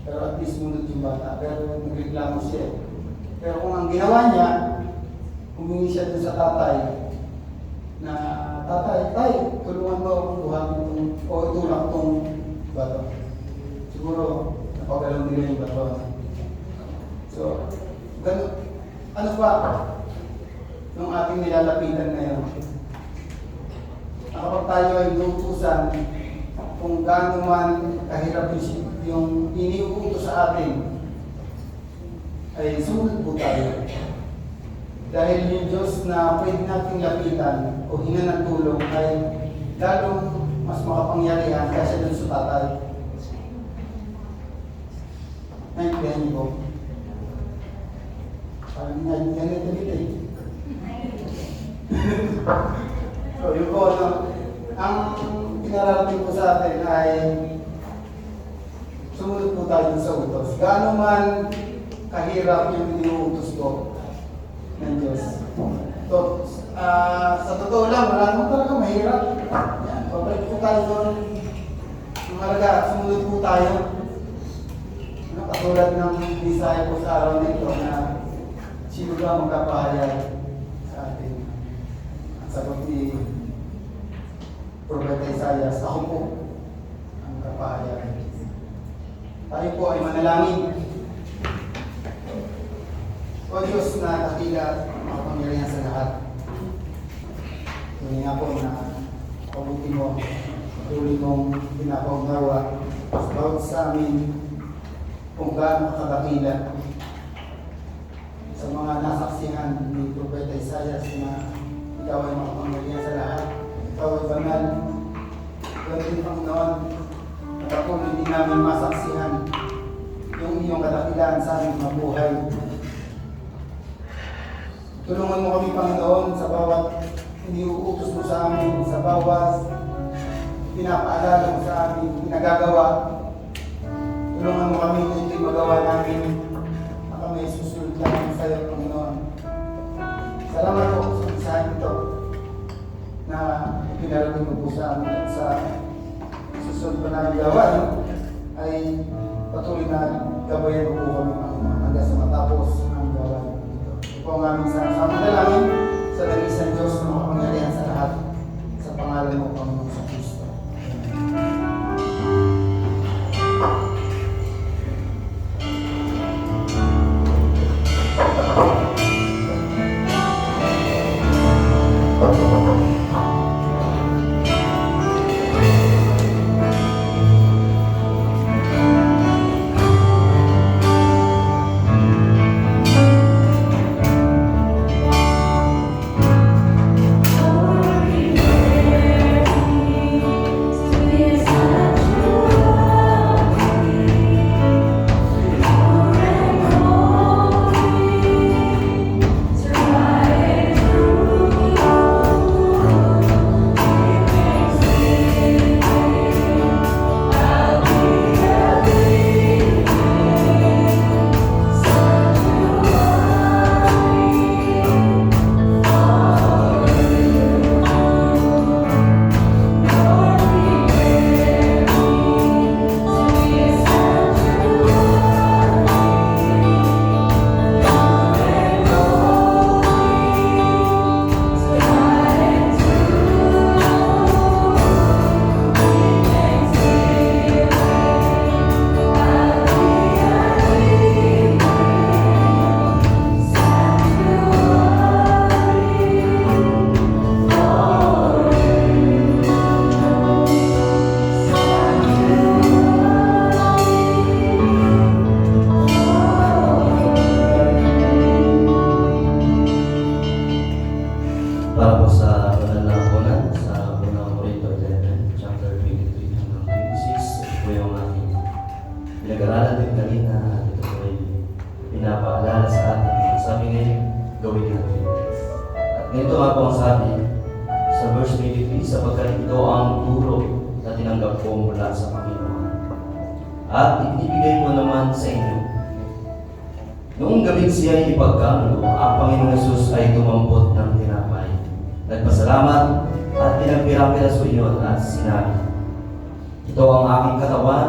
Pero at least munod yung bata. Pero nagreklamo siya. Pero kung ang ginawa niya, humingi siya dun sa tatay na tay, tulungan mo akong buhatin itong, o itulak itong bato. Siguro, napagalaw nila yung bato. So, ganun. Ano pa? Nung ating nilalapitan ngayon, kapag tayo ay inuutusan kung gaano man kahirap yung iniuutos sa atin, ay sumunod po tayo. Dahil yung Diyos na pwede nating lapitan o hinga ng tulong ay lalong mas makapangyarihan kaysa dun sa tatay. Naintindihan niyo po? Parang ganito dito eh. So yun po, no? Ang pinararating po sa atin ay sumunod po tayo sa utos. Gaano man kahirap yung iniuutos ko ng Diyos. So, sa totoo lang, wala naman talaga mahirap. Yan, pabalik po tayo doon. Ang halaga, sumunod po tayo. Katulad ng Bisaya po sa araw na ito na sino ba magkapahayag sa atin. Ang sagot ni Propeta Isaias, ako po ang kapahayag. Tayo po ay manalangin. O Diyos na dakila makapangyarihan sa lahat. Hindi nga po na pabuti mo, patuloy mong pinapagawa sa bawat sa amin kung gaano kadakila sa mga nasaksihan ni Propeta Isaias na ikaw ay makapangyarihan sa lahat. Ikaw ay banal. Ikaw din Panginoon at patuloy din namin masaksihan yung iyong kadakilaan sa aming mabuhay. Tulungan mo kami, Panginoon, sa bawat iniuutos mo sa amin, sa bawat pinapaalala mo sa amin, pinagagawa. Tulungan mo kami na ito'y magawa namin na kami susunod lang sa iyo, Panginoon. Salamat po sa mensahe ito na pinarating mo po sa amin at sa susunod pa namin gawain ay patuloy na gabayan mo po kami, Panginoon, hanggang sa matapos ang gawain. Ito po ang aming sama dalangin sa dakilang Diyos na makapangyarihan sa lahat sa pangalan mo, Panginoon sa Kristo.
Ito ang turo na tinanggap ko mula sa Panginoon. At ibinibigay ko naman sa inyo. Noong gabing siya ipagkanulo, ang Panginoong Yesus ay tumampot ng tinapay. Nagpasalamat at pinagpira-piraso iyon at sinabi, ito ang aking katawan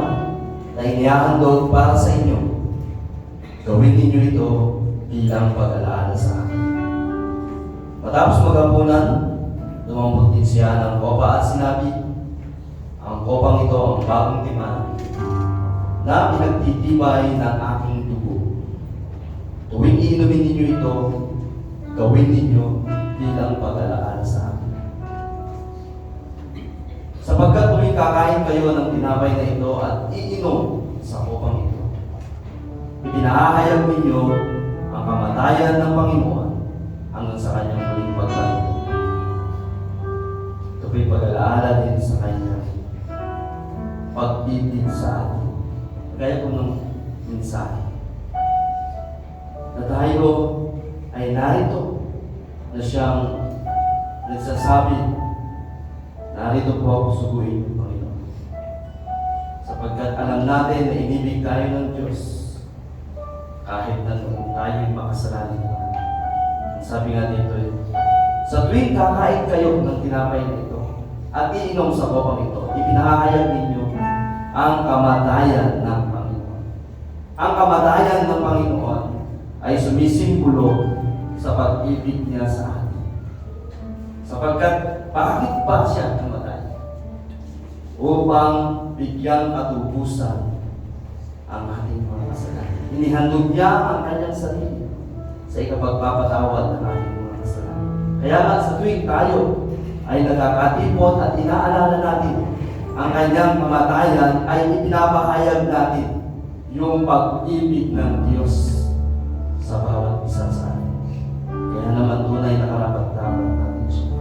na inihahandog para sa inyo. Gawin ninyo ito bilang pag-alaala sa akin. Matapos maghapunan, lumampot din siya ng kopa at sinabi, ang kopang ito ang bagong tipan na pinagtitibay ng aking dugo. Tuwing iinumin ninyo ito, gawin ninyo bilang pag-alaala sa akin. Sapagkat tuwing kakain kayo ng tinapay na ito at iinom sa kopang ito, ipinahahayag ninyo ang kamatayan ng Panginoon hanggang sa kanyang muling pagkain. Ito po'y pag-alaala din sa kanyang pag-ibig sa atin. Gaya po ng mensahe na tayo ay narito na siyang nagsasabi, narito po ako, suguin ng Panginoon. Sapagkat alam natin na inibig tayo ng Diyos kahit na noong tayo makasalanan. Sabi nga dito, sa tuwing kakain kayo ng tinapay na ito at iinom sa kopang ito, ipinahahayag ninyo ang kamatayan ng Panginoon. Ang kamatayan ng Panginoon ay sumisimbolo sa pag-ibig niya sa atin. Sapagkat bakit pa siya namatay? Upang bigyang katubusan ang ating mga kasalanan. Inihandog niya ang kanyang sarili sa ikapagpapatawad ng ating mga kasalanan. Kaya nga sa tuwing tayo ay nagkakatipon at inaalala natin ang kanyang kamatayan, ay ipinapahayag natin yung pag-ibig ng Diyos sa bawat isa sa atin. Kaya naman tunay na karapat-dapat natin siya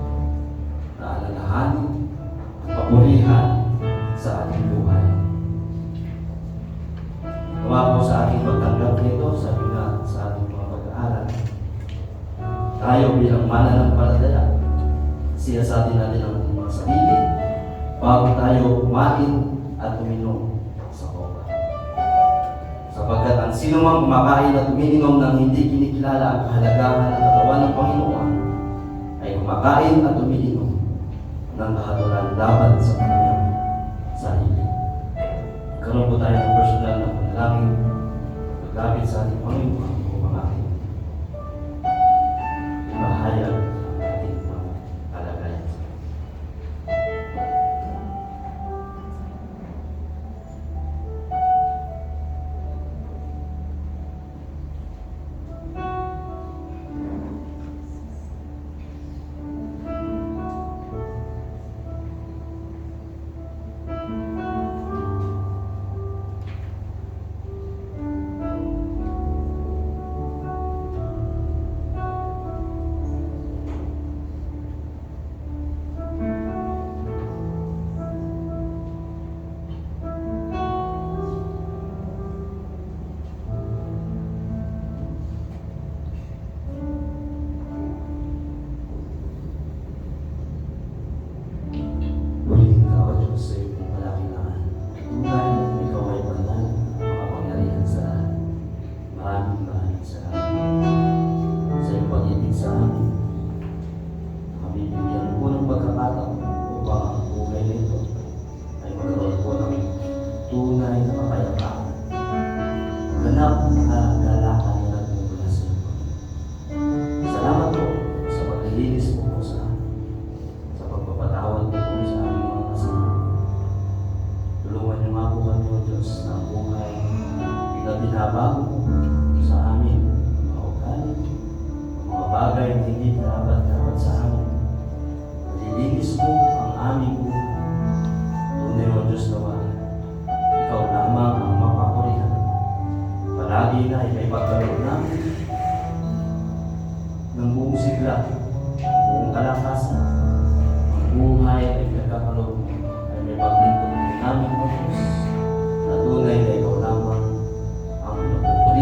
na alalahanin at papurihan sa ating buhay. Tuwa po sa ating pagtanggap nito, sabi nga sa ating mga pag-aaral, tayo bilang mananampalataya, siyasatin natin ang ating mga sarili bago tayo kumain at uminom sa kopa. Sapagkat ang sino mang kumakain at umiinom ng hindi kinikilala ang kahalagahan ng katawan ng Panginoon ay kumakain at umiinom ng kahatulan laban sa kanyang sarili. Karoon po tayo ng personal na panalangin maglapit sa ating Panginoon upang ating mahayag ang ating mga kalagayan. Ganap na kagalakan na nagmumula sa iyo. Salamat po sa paglilinis mo po sa amin, sa pagpapatawad mo po sa aming mga kasalanan. Tulungan niyo nga po kami, O Diyos, na ang buhay na binabago mo sa amin, ang mga ugali, ang mga bagay na hindi dapat sa amin. Nalilinis mo ang aming buhay. Tunay, O Diyos, nawa, ikaw lamang ang mapapurihan. Palagi na ipagkaloob namin ng buong sigla, buong kalakasan, ang buhay ay nagkakaloob ay may paglingkod namin, O Diyos, na tunay na ikaw lamang ang pinapupurihan.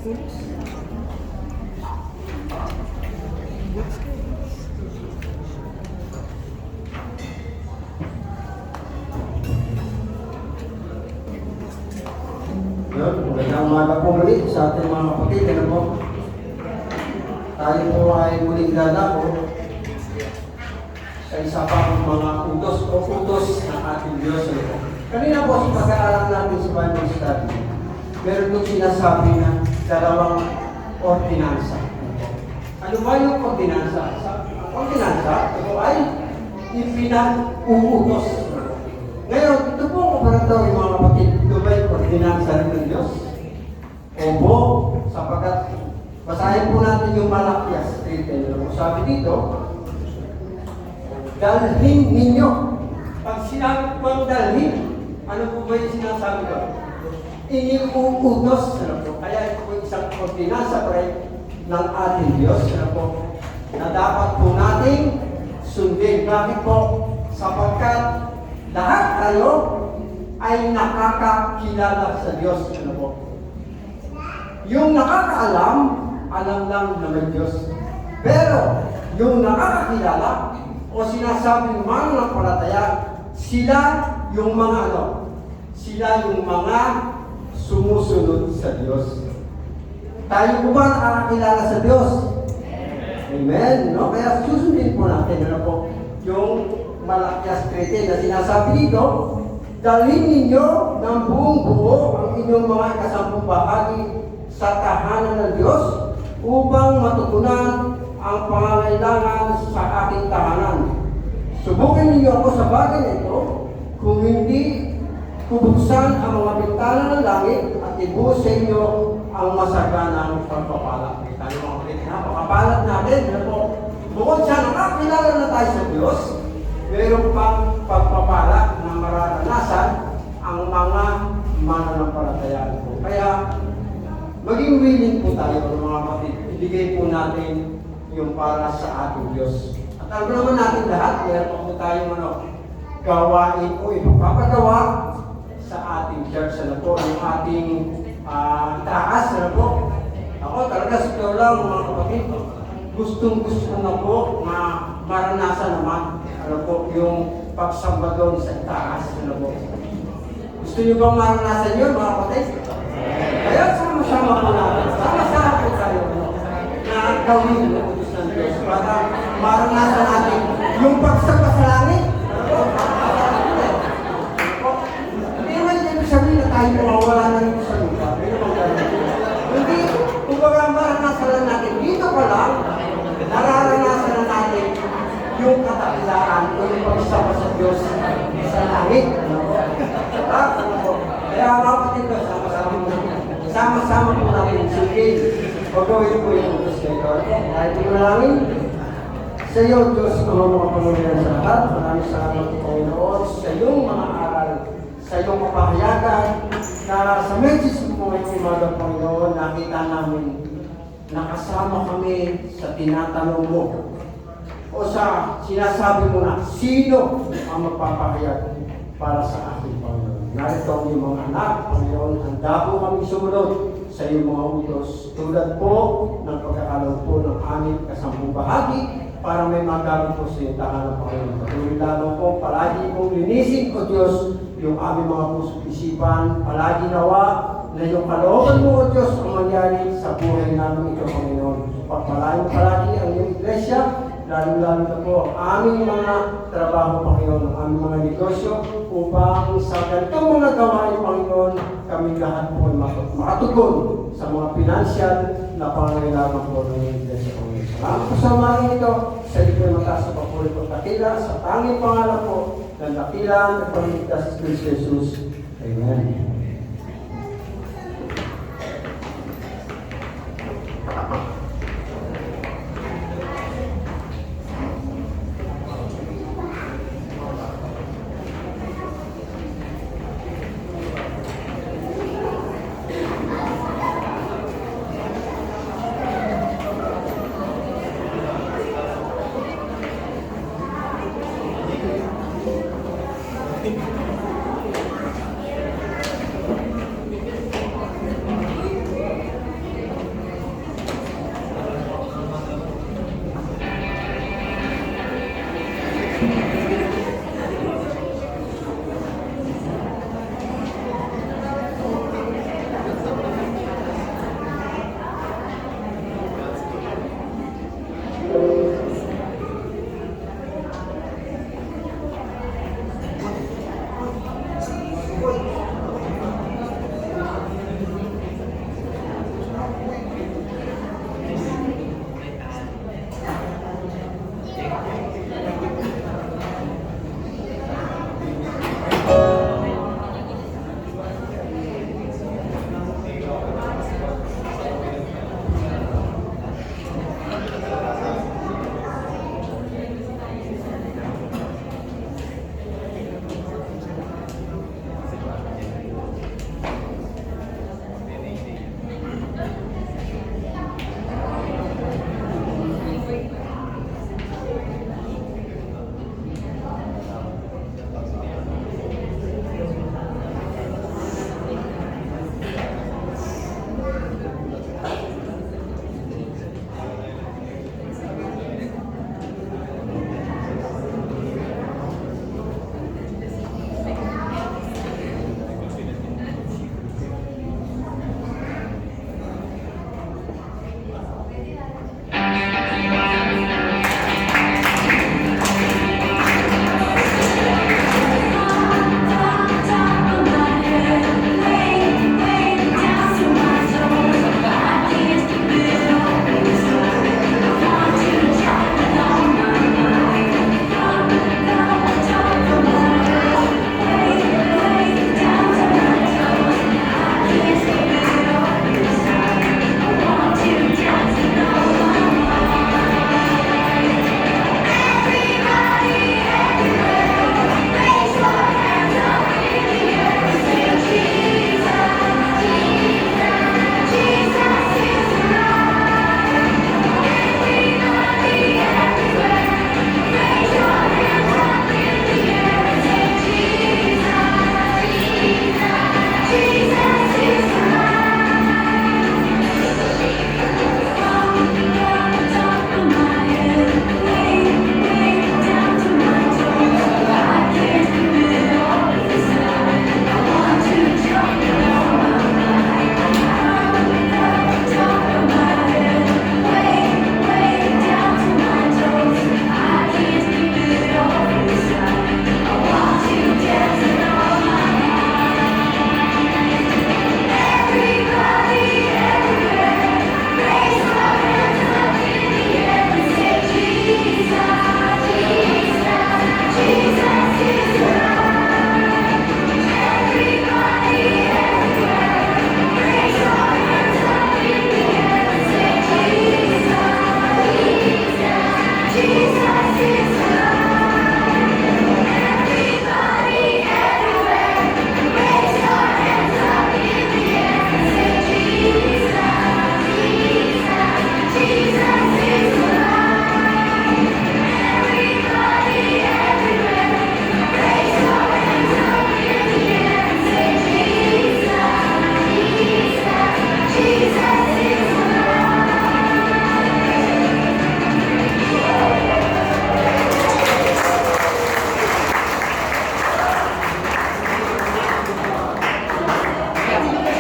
Yun, magandang umaga po muli sa ating mga kapatid. Ano po? Tayo po ay muling dadako sa isa pang mga utos ng ating Diyos. Ano po? Kanina po sa pag-aaral natin sa Bible study, meron itong sinasabi na dalawang ordinansa. Ano ba yung ordinansa? Ang ordinansa, ito ay ipinag-uutos. Ngayon, ito po kaparataw yung mga kapatid, ito ba yung ordinansa rin ng Diyos? Opo, sapagkat basahin po natin yung Malakias 3:10. Sabi dito, dalhin ninyo. Pag sinabi po ang dalhin, ano po ba yung sinasabi ko? Iniuutos. Kaya ito po isang ordinansa ng ating Diyos. Na dapat po nating sundin. Bakit po? Sapagkat lahat tayo ay nakakakilala sa Diyos. Yung nakakaalam, alam lang na may Diyos. Pero yung nakakakilala o sinasabing mananampalataya, sila yung mga sila yung mga sumusunod sa Diyos. Tayo po ba nakakakilala sa Diyos? Amen. No? Kaya susundin po natin yung Malakias 3:10 na sinasabi dito, dalhin ninyo ng buong buo ang inyong mga ikasampung bahagi sa tahanan ng Diyos upang matutunan ang pangangailangan sa aking tahanan. Subukin ninyo ako sa bagay na ito, kung hindi kubuksan ang mga bintana ng langit at ibuhos sa inyo ang masaganang pagpapala. Kita niyo mga kapatid, napakapalat natin. Bukod sa nakakilala na tayo sa Diyos, mayroon pang pagpapala na mararanasan ang mga mananampalataya po. Kaya, maging willing po tayo mga kapatid. Ibigay po natin yung para sa ating Diyos. At alam naman natin lahat, mayroon po tayong gawain o ipapagawa sa ating church. Yung ating itaas. Ako talaga sa ito lang mga kapatid, gustong-gusto na po na maranasan naman yung pagsamba doon sa itaas. Gusto niyo bang maranasan yun mga kapatid? Kaya sama-sama po natin. Sama-sama po tayo na gawin ng utos ng Diyos para maranasan natin yung pagsamba sa langit. Hindi naman ibig sabihin na tayo mawawala na rin sa lupa. Hindi, kumbaga maranasan lang natin. Dito pa lang, nararanasan na natin yung katakilaan o yung pagsama sa Diyos sa langit. Kaya mga kapatid ko, sama-sama po natin sundin. Pagawin po yung utos na ito. Kahit po namin, sa iyo, Diyos, ang mga pamilya sa lahat. Maraming salamat po, Panginoon, sa iyong mga aral, sa iyong kapahayagan, na sa message mo ngayong umaga, Panginoon, nakita namin nakasama kami sa tinatanong mo o sa sinasabi mo na sino ang magpapahayag para sa ating Panginoon. Narito ang iyong mga anak, Panginoon, handa po kami sumunod sa iyong mga utos tulad po ng pagkakalaw po ng aming kasampung bahagi para may magamit po sa iyong tahanan, Panginoon. Patuloy lamang po, palagi pong linisin, O Diyos, yung aming mga puso't isipan, palagi nawa na yung kalooban mo, O Diyos, ang mangyari sa buhay namin ito, Panginoon. Pagpalain palagi ang iyong iglesia, lalo-lalo na po ang aming mga trabaho, Panginoon, ang aming mga negosyo, upang sa ganitong mga gawain, Panginoon, kami lahat po ay makatugon sa mga pinansyal na pangangailangan po ng iglesia, Panginoon. Salamat po sa umaga ito, sa ito'y mataas sa papulit o dakila, sa tanging pangalan po, ng dakila at pangligtas sa Kristo Jesus. Amen.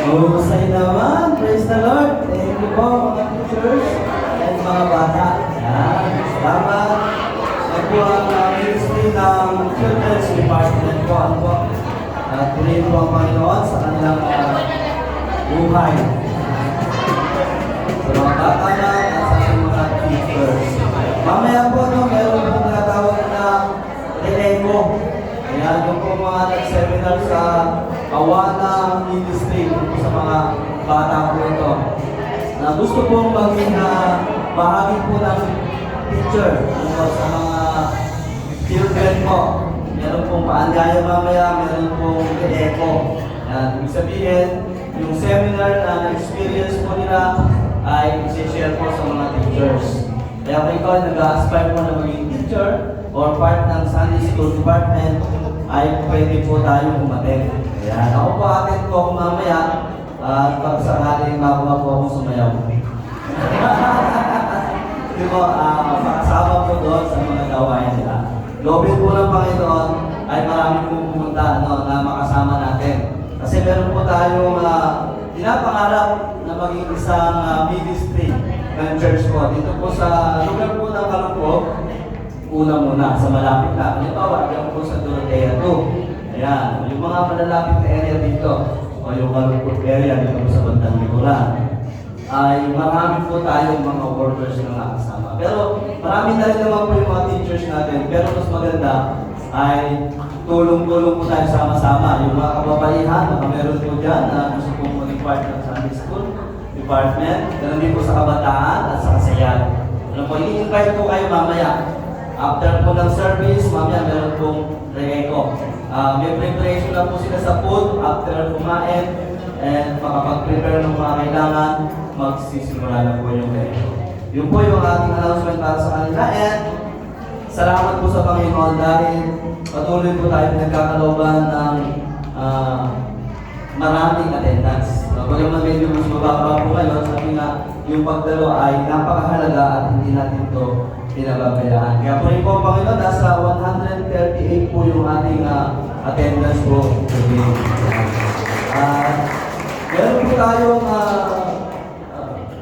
Mahusay naman. Praise the Lord. Thank you po mga teachers and mga bata. Yan. Salamat. Yan po ang ministry ng Children's Department po. Ano po? At purihin po ang Panginoon sa kanilang buhay. Sa mga bata na at sa ating mga teachers. Mamaya po, no, meron po tinatawag na Relengo. Ayan, yung po mga nag-seminar sa Awana Ministry sa mga bata po ito. Na gusto pong maging bahagi po ng teacher sa mga children po. Meron pong paandaya mamaya, meron pong eco. Ibig sabihin, yung seminar na experience po nila ay i-share po sa mga teachers. Kaya kung ikaw nag-aspire po na maging teacher or part ng Sunday School Department, ay pwede po tayong umaten. Kaya ako po atin po ako mamaya at pag sakaling makuha po akong sumayaw. Di ba, makasama po doon sa mga gawain nila. Lobin po ng Panginoon ay marami pong pumunta na makasama natin. Kasi meron po tayong pinapangarap na maging isang ministry ng church po. Dito po sa lugar po ng Kalungkog, una muna sa malapit na. Halimbawa, yan po sa Dorotea 2. Ayan, yung mga malalapit na area dito, o yung Kalungkog area dito po sa Bandang Likuran, ay marami po tayong mga workers na nakasama. Pero marami na rin naman po yung mga teachers natin. Pero mas maganda ay tulong-tulong po tayo sama-sama. Yung mga kababaihan, baka meron po dyan na gusto pong maging part ng Sunday School Department. Ganun din po sa kabataan at sa kasayan. Alam po, i-invite po kayo mamaya. After po ng service, mamaya meron pong re-eco. May preparation na po sila sa food after kumain. And makapag-prepare ng mga kailangan, magsisimula na po yung re-eco. Yun po yung ating announcement para sa kanila. And salamat po sa Panginoon dahil patuloy po tayo nagkakalooban ng maraming attendance. Bagaman medyo mas mababa po kayo, sabi nga yung pagdalo ay napakahalaga at hindi natin ito pinababayaan. Kaya po rin po ang Panginoon, nasa 138 po yung ating attendance po today. Meron po tayong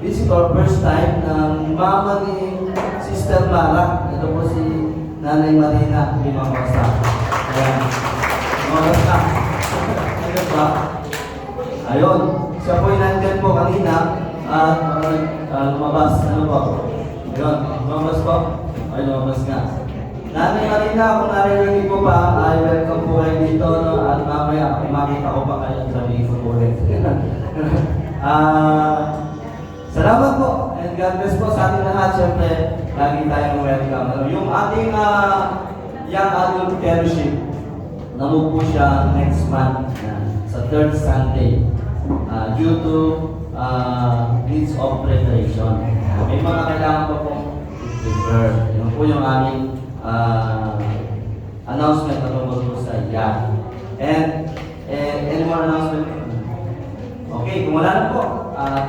visitor first time ng mama ni Sister Mara. Ito po si Nanay Marina Limamasa. Ayan. Limamasa. Ayun ba? Ayun. Siya po yung nandyan po kanina at lumabas. Ano po? Ayun. Lumabas po? Ay, lumabas nga. Nanay Marina, kung narinig ko pa, ay welcome po kayo dito. No? At mamaya, makita ko pa kayo sabihin ko po ulit. Salamat po and God bless po sa ating lahat. Siyempre, lagi tayong welcome. Yung ating young adult fellowship, namove po siya next month sa 3rd Sunday due to needs of preparation. May mga kailangan pa pong prepare. Yun po yung aming announcement na tungkol po sa young. And any more announcement? Okay, kung wala na po,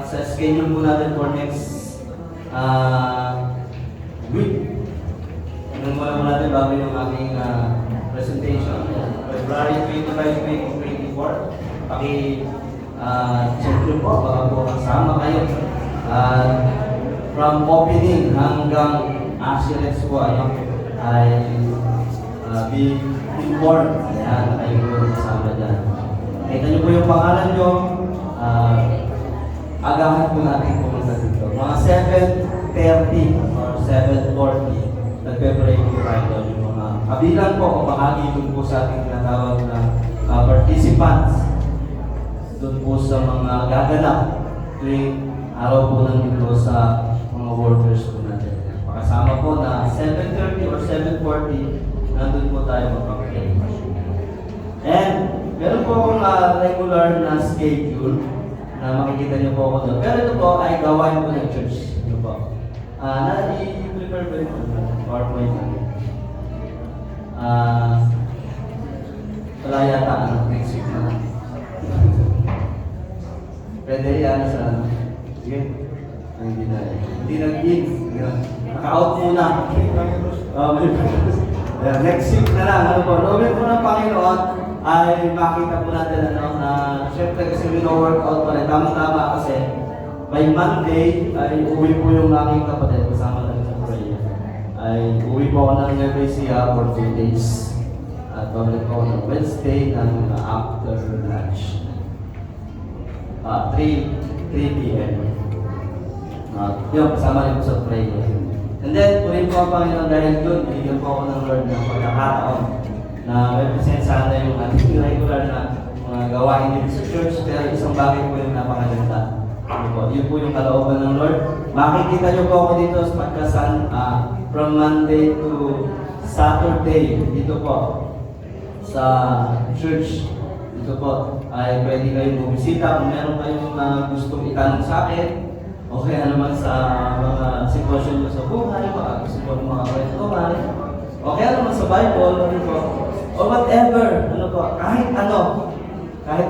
sa schedule po natin for next week. Tingnan muna po natin bago yung aking presentation. February 25, 2024. Paki-check nyo po, baka po kasama kayo. From opening hanggang assurance po ay be informed. Ayan, kayo po kasama dyan. Kita nyo po yung pangalan nyo. Agahan po natin pumunta dito. Mga 7:30 or 7:40, nagpe-break po tayo doon. Yung mga kabilang po o bahagi doon po sa ating tinatawag na participants. Doon po sa mga gaganap tuwing araw po ng linggo sa mga workers po natin. Pakasama po na 7:30 or 7:40, nandun po tayo magpapagay. And meron po akong regular na schedule na makikita niyo po ako doon. Pero ito po ay gawain po ng church. Ito po. Na-i-prepare po ito. PowerPoint natin. Wala yata next week na. Pwede yan sa sige. Hindi na. Hindi nag-in. Naka-out muna. Next week na lang. Ano po? Lobin po ng Panginoon ay makita po natin na syempre kasi wino-workout pa rin. Tama-tama kasi by Monday ay uwi po yung aking kapatid kasama natin sa prayer. Ay uwi po ako ng Nueva Ecija for 2 days. At babalik po ako ng Wednesday ng after lunch. 3 p.m. Yun, kasama rin po sa prayer. And then, purihin po ang Panginoon dahil doon, binigyan po ako ng Lord ng pagkakataon na represent sana yung ating regular na mga gawain dito sa church, pero isang bagay po yung napakaganda. Yun po yung kalooban ng Lord. Makikita niyo po ako dito sa pagkasan from Monday to Saturday dito po sa church. Dito po ay pwede kayong bumisita kung meron kayong gustong itanong sa akin o kaya naman sa mga sitwasyon nyo sa buhay, baka gusto po ng mga kwentuhan o kaya naman sa Bible ano po, or whatever, ano po, kahit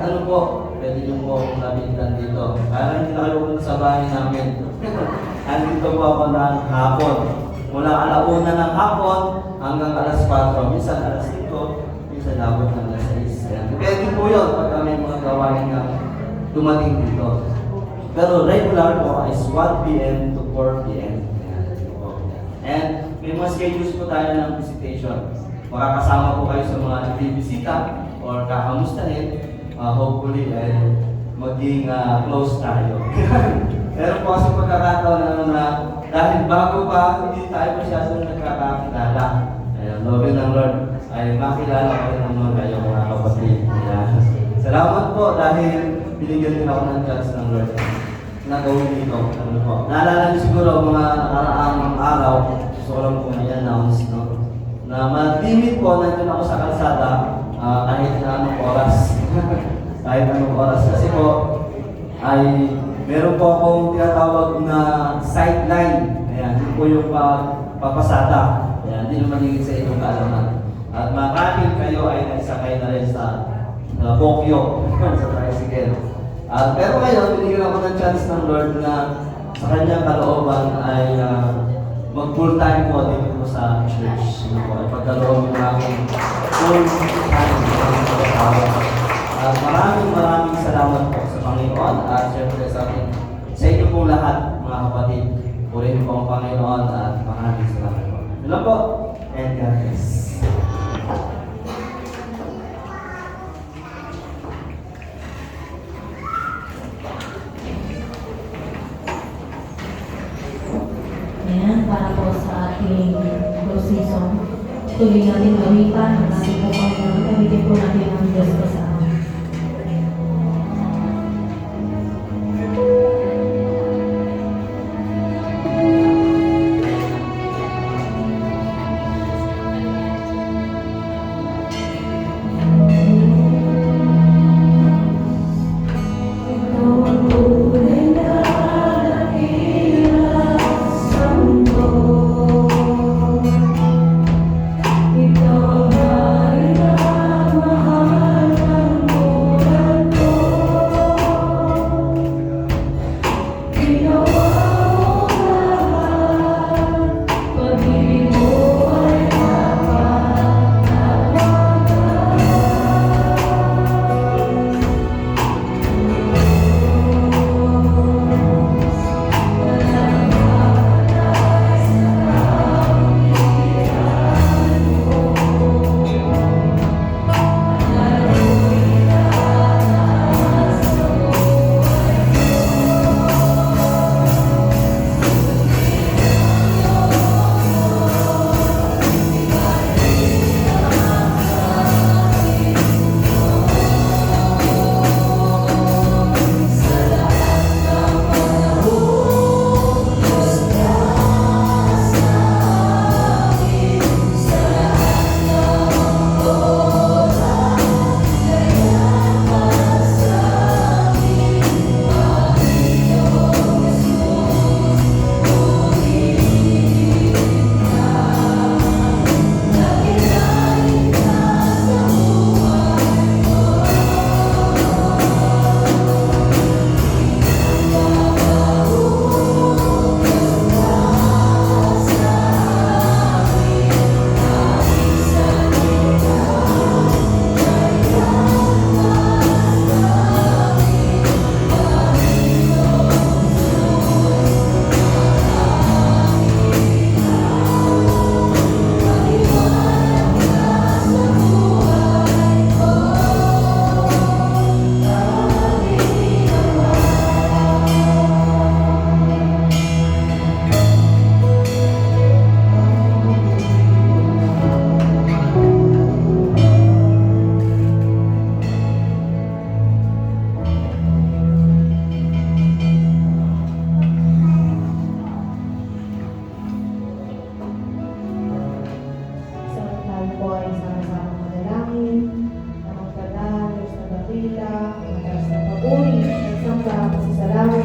ano po, pwede nyo po akong labitan dito. Kaya hindi na kayo punta sa bahay namin. Andito po ako ng hapon. Mula 1:00 ng hapon hanggang alas 4. Minsan alas 5, minsan abot ng alas 6. Depende po yun pag may mga gawain na dumating dito. Pero regular po is 1 p.m. to 4 p.m. And may mga schedules po tayo ng visitation. Makakasama po kayo sa mga nagbibisita or kakamustahin. Hopefully ay maging close tayo. Pero po kasi pagkakataon na dahil bago pa, hindi tayo masyadong nagkakakilala. Ayun, love ng Lord ay makilala ko rin naman kayo mga kapatid. Salamat po dahil binigyan din ako ng chance ng Lord na gawin dito. Ano po. Naalala niyo siguro mga nakaraang araw, gusto ko lang po i-announce, no? Na mag-limit po, nandun ako sa kalsada kahit na anong oras. Kahit anong oras. Kasi po, ay meron po akong tinatawag na sideline. Ayan, yun po yung papasada. Ayan, hindi naman higit sa inyong kaalaman. At maraming kayo ay nagsakay na rin sa Bokyo, sa tricycle. Pero ngayon, binigyan ako ng chance ng Lord na sa kanyang kalooban ay mag-full time po dito po sa church. Ay pagkaloob yung aking full time maraming salamat po sa Panginoon at syempre sa inyo pong lahat mga kapatid. Purihin po ang Panginoon at maraming salamat po. Yun lang po. And God bless.
Ayan, para po sa ating close season. Tuloy natin gawitan ang ating po Panginoon. Gamitin po natin ang Diyos ko sa amin.
Ito ay ang mahal na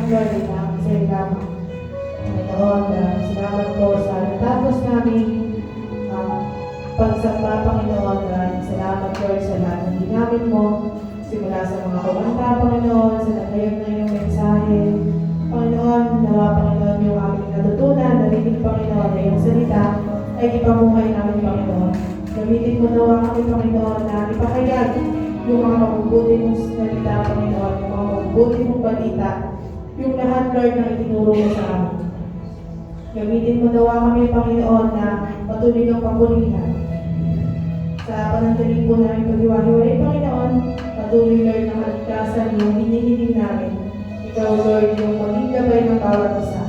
Lord, ay namin sa ilaman. Panginoon, salamat po sa natapos namin pagsamba, Panginoon. Salamat, Lord, sa lahat ng ginamit mo. Simula sa mga kumanta, Panginoon, sa nagayag na iyong mensahe. Panginoon, nawa, Panginoon, yung aming natutunan, narinig, Panginoon, na iyong salita ay ipamuhay namin, Panginoon. Gamitin mo nawa kami, Panginoon, na ipakayag yung mga mabubuti mong salita, Panginoon, yung mga mabubuti mong balita, yung lahat, Lord, na itinuro mo sa amin. Gamitin mo nawa kami, Panginoon, na patuloy ng papurihan. Sa panandaling po namin paghiwa-hiwalay, Panginoon, patuloy, Lord, ng kaligtasan yung hinihiling namin. Ikaw, Lord, yung maging gabay ng bawat isa.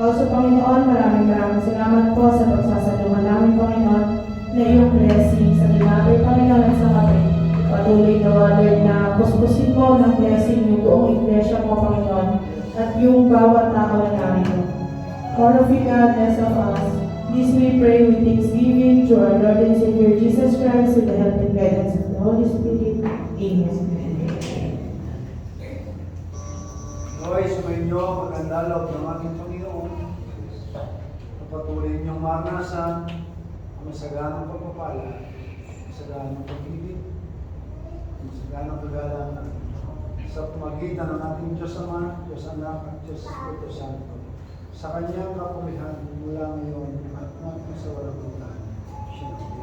Also, Panginoon, maraming salamat po sa pagsasalungan namin, Panginoon, na iyong blessing sa ginagay, Panginoon, at sa kami. Patuloy nawa, Lord, na puspusin mo ng blessing yung buong iglesia mo, Panginoon, at yung bawat tao na narito. Lord of God, bless of us. This we pray with thanksgiving to our Lord and Savior Jesus Christ with the help and guidance of the Holy Spirit. Amen.
Lord, sumainyo ang pagkandalaw ng ating Panginoon. Patuloy niyong maranasan ang masaganang pagpapala, masaganang pag-ibig, masaganang kagalangan sa pamagitan ng ating Diyos Ama, Diyos Anak at Diyos Espiritu Santo. Sa kanyang kapulihan mula ngayon at sa walang hanggan. Siya.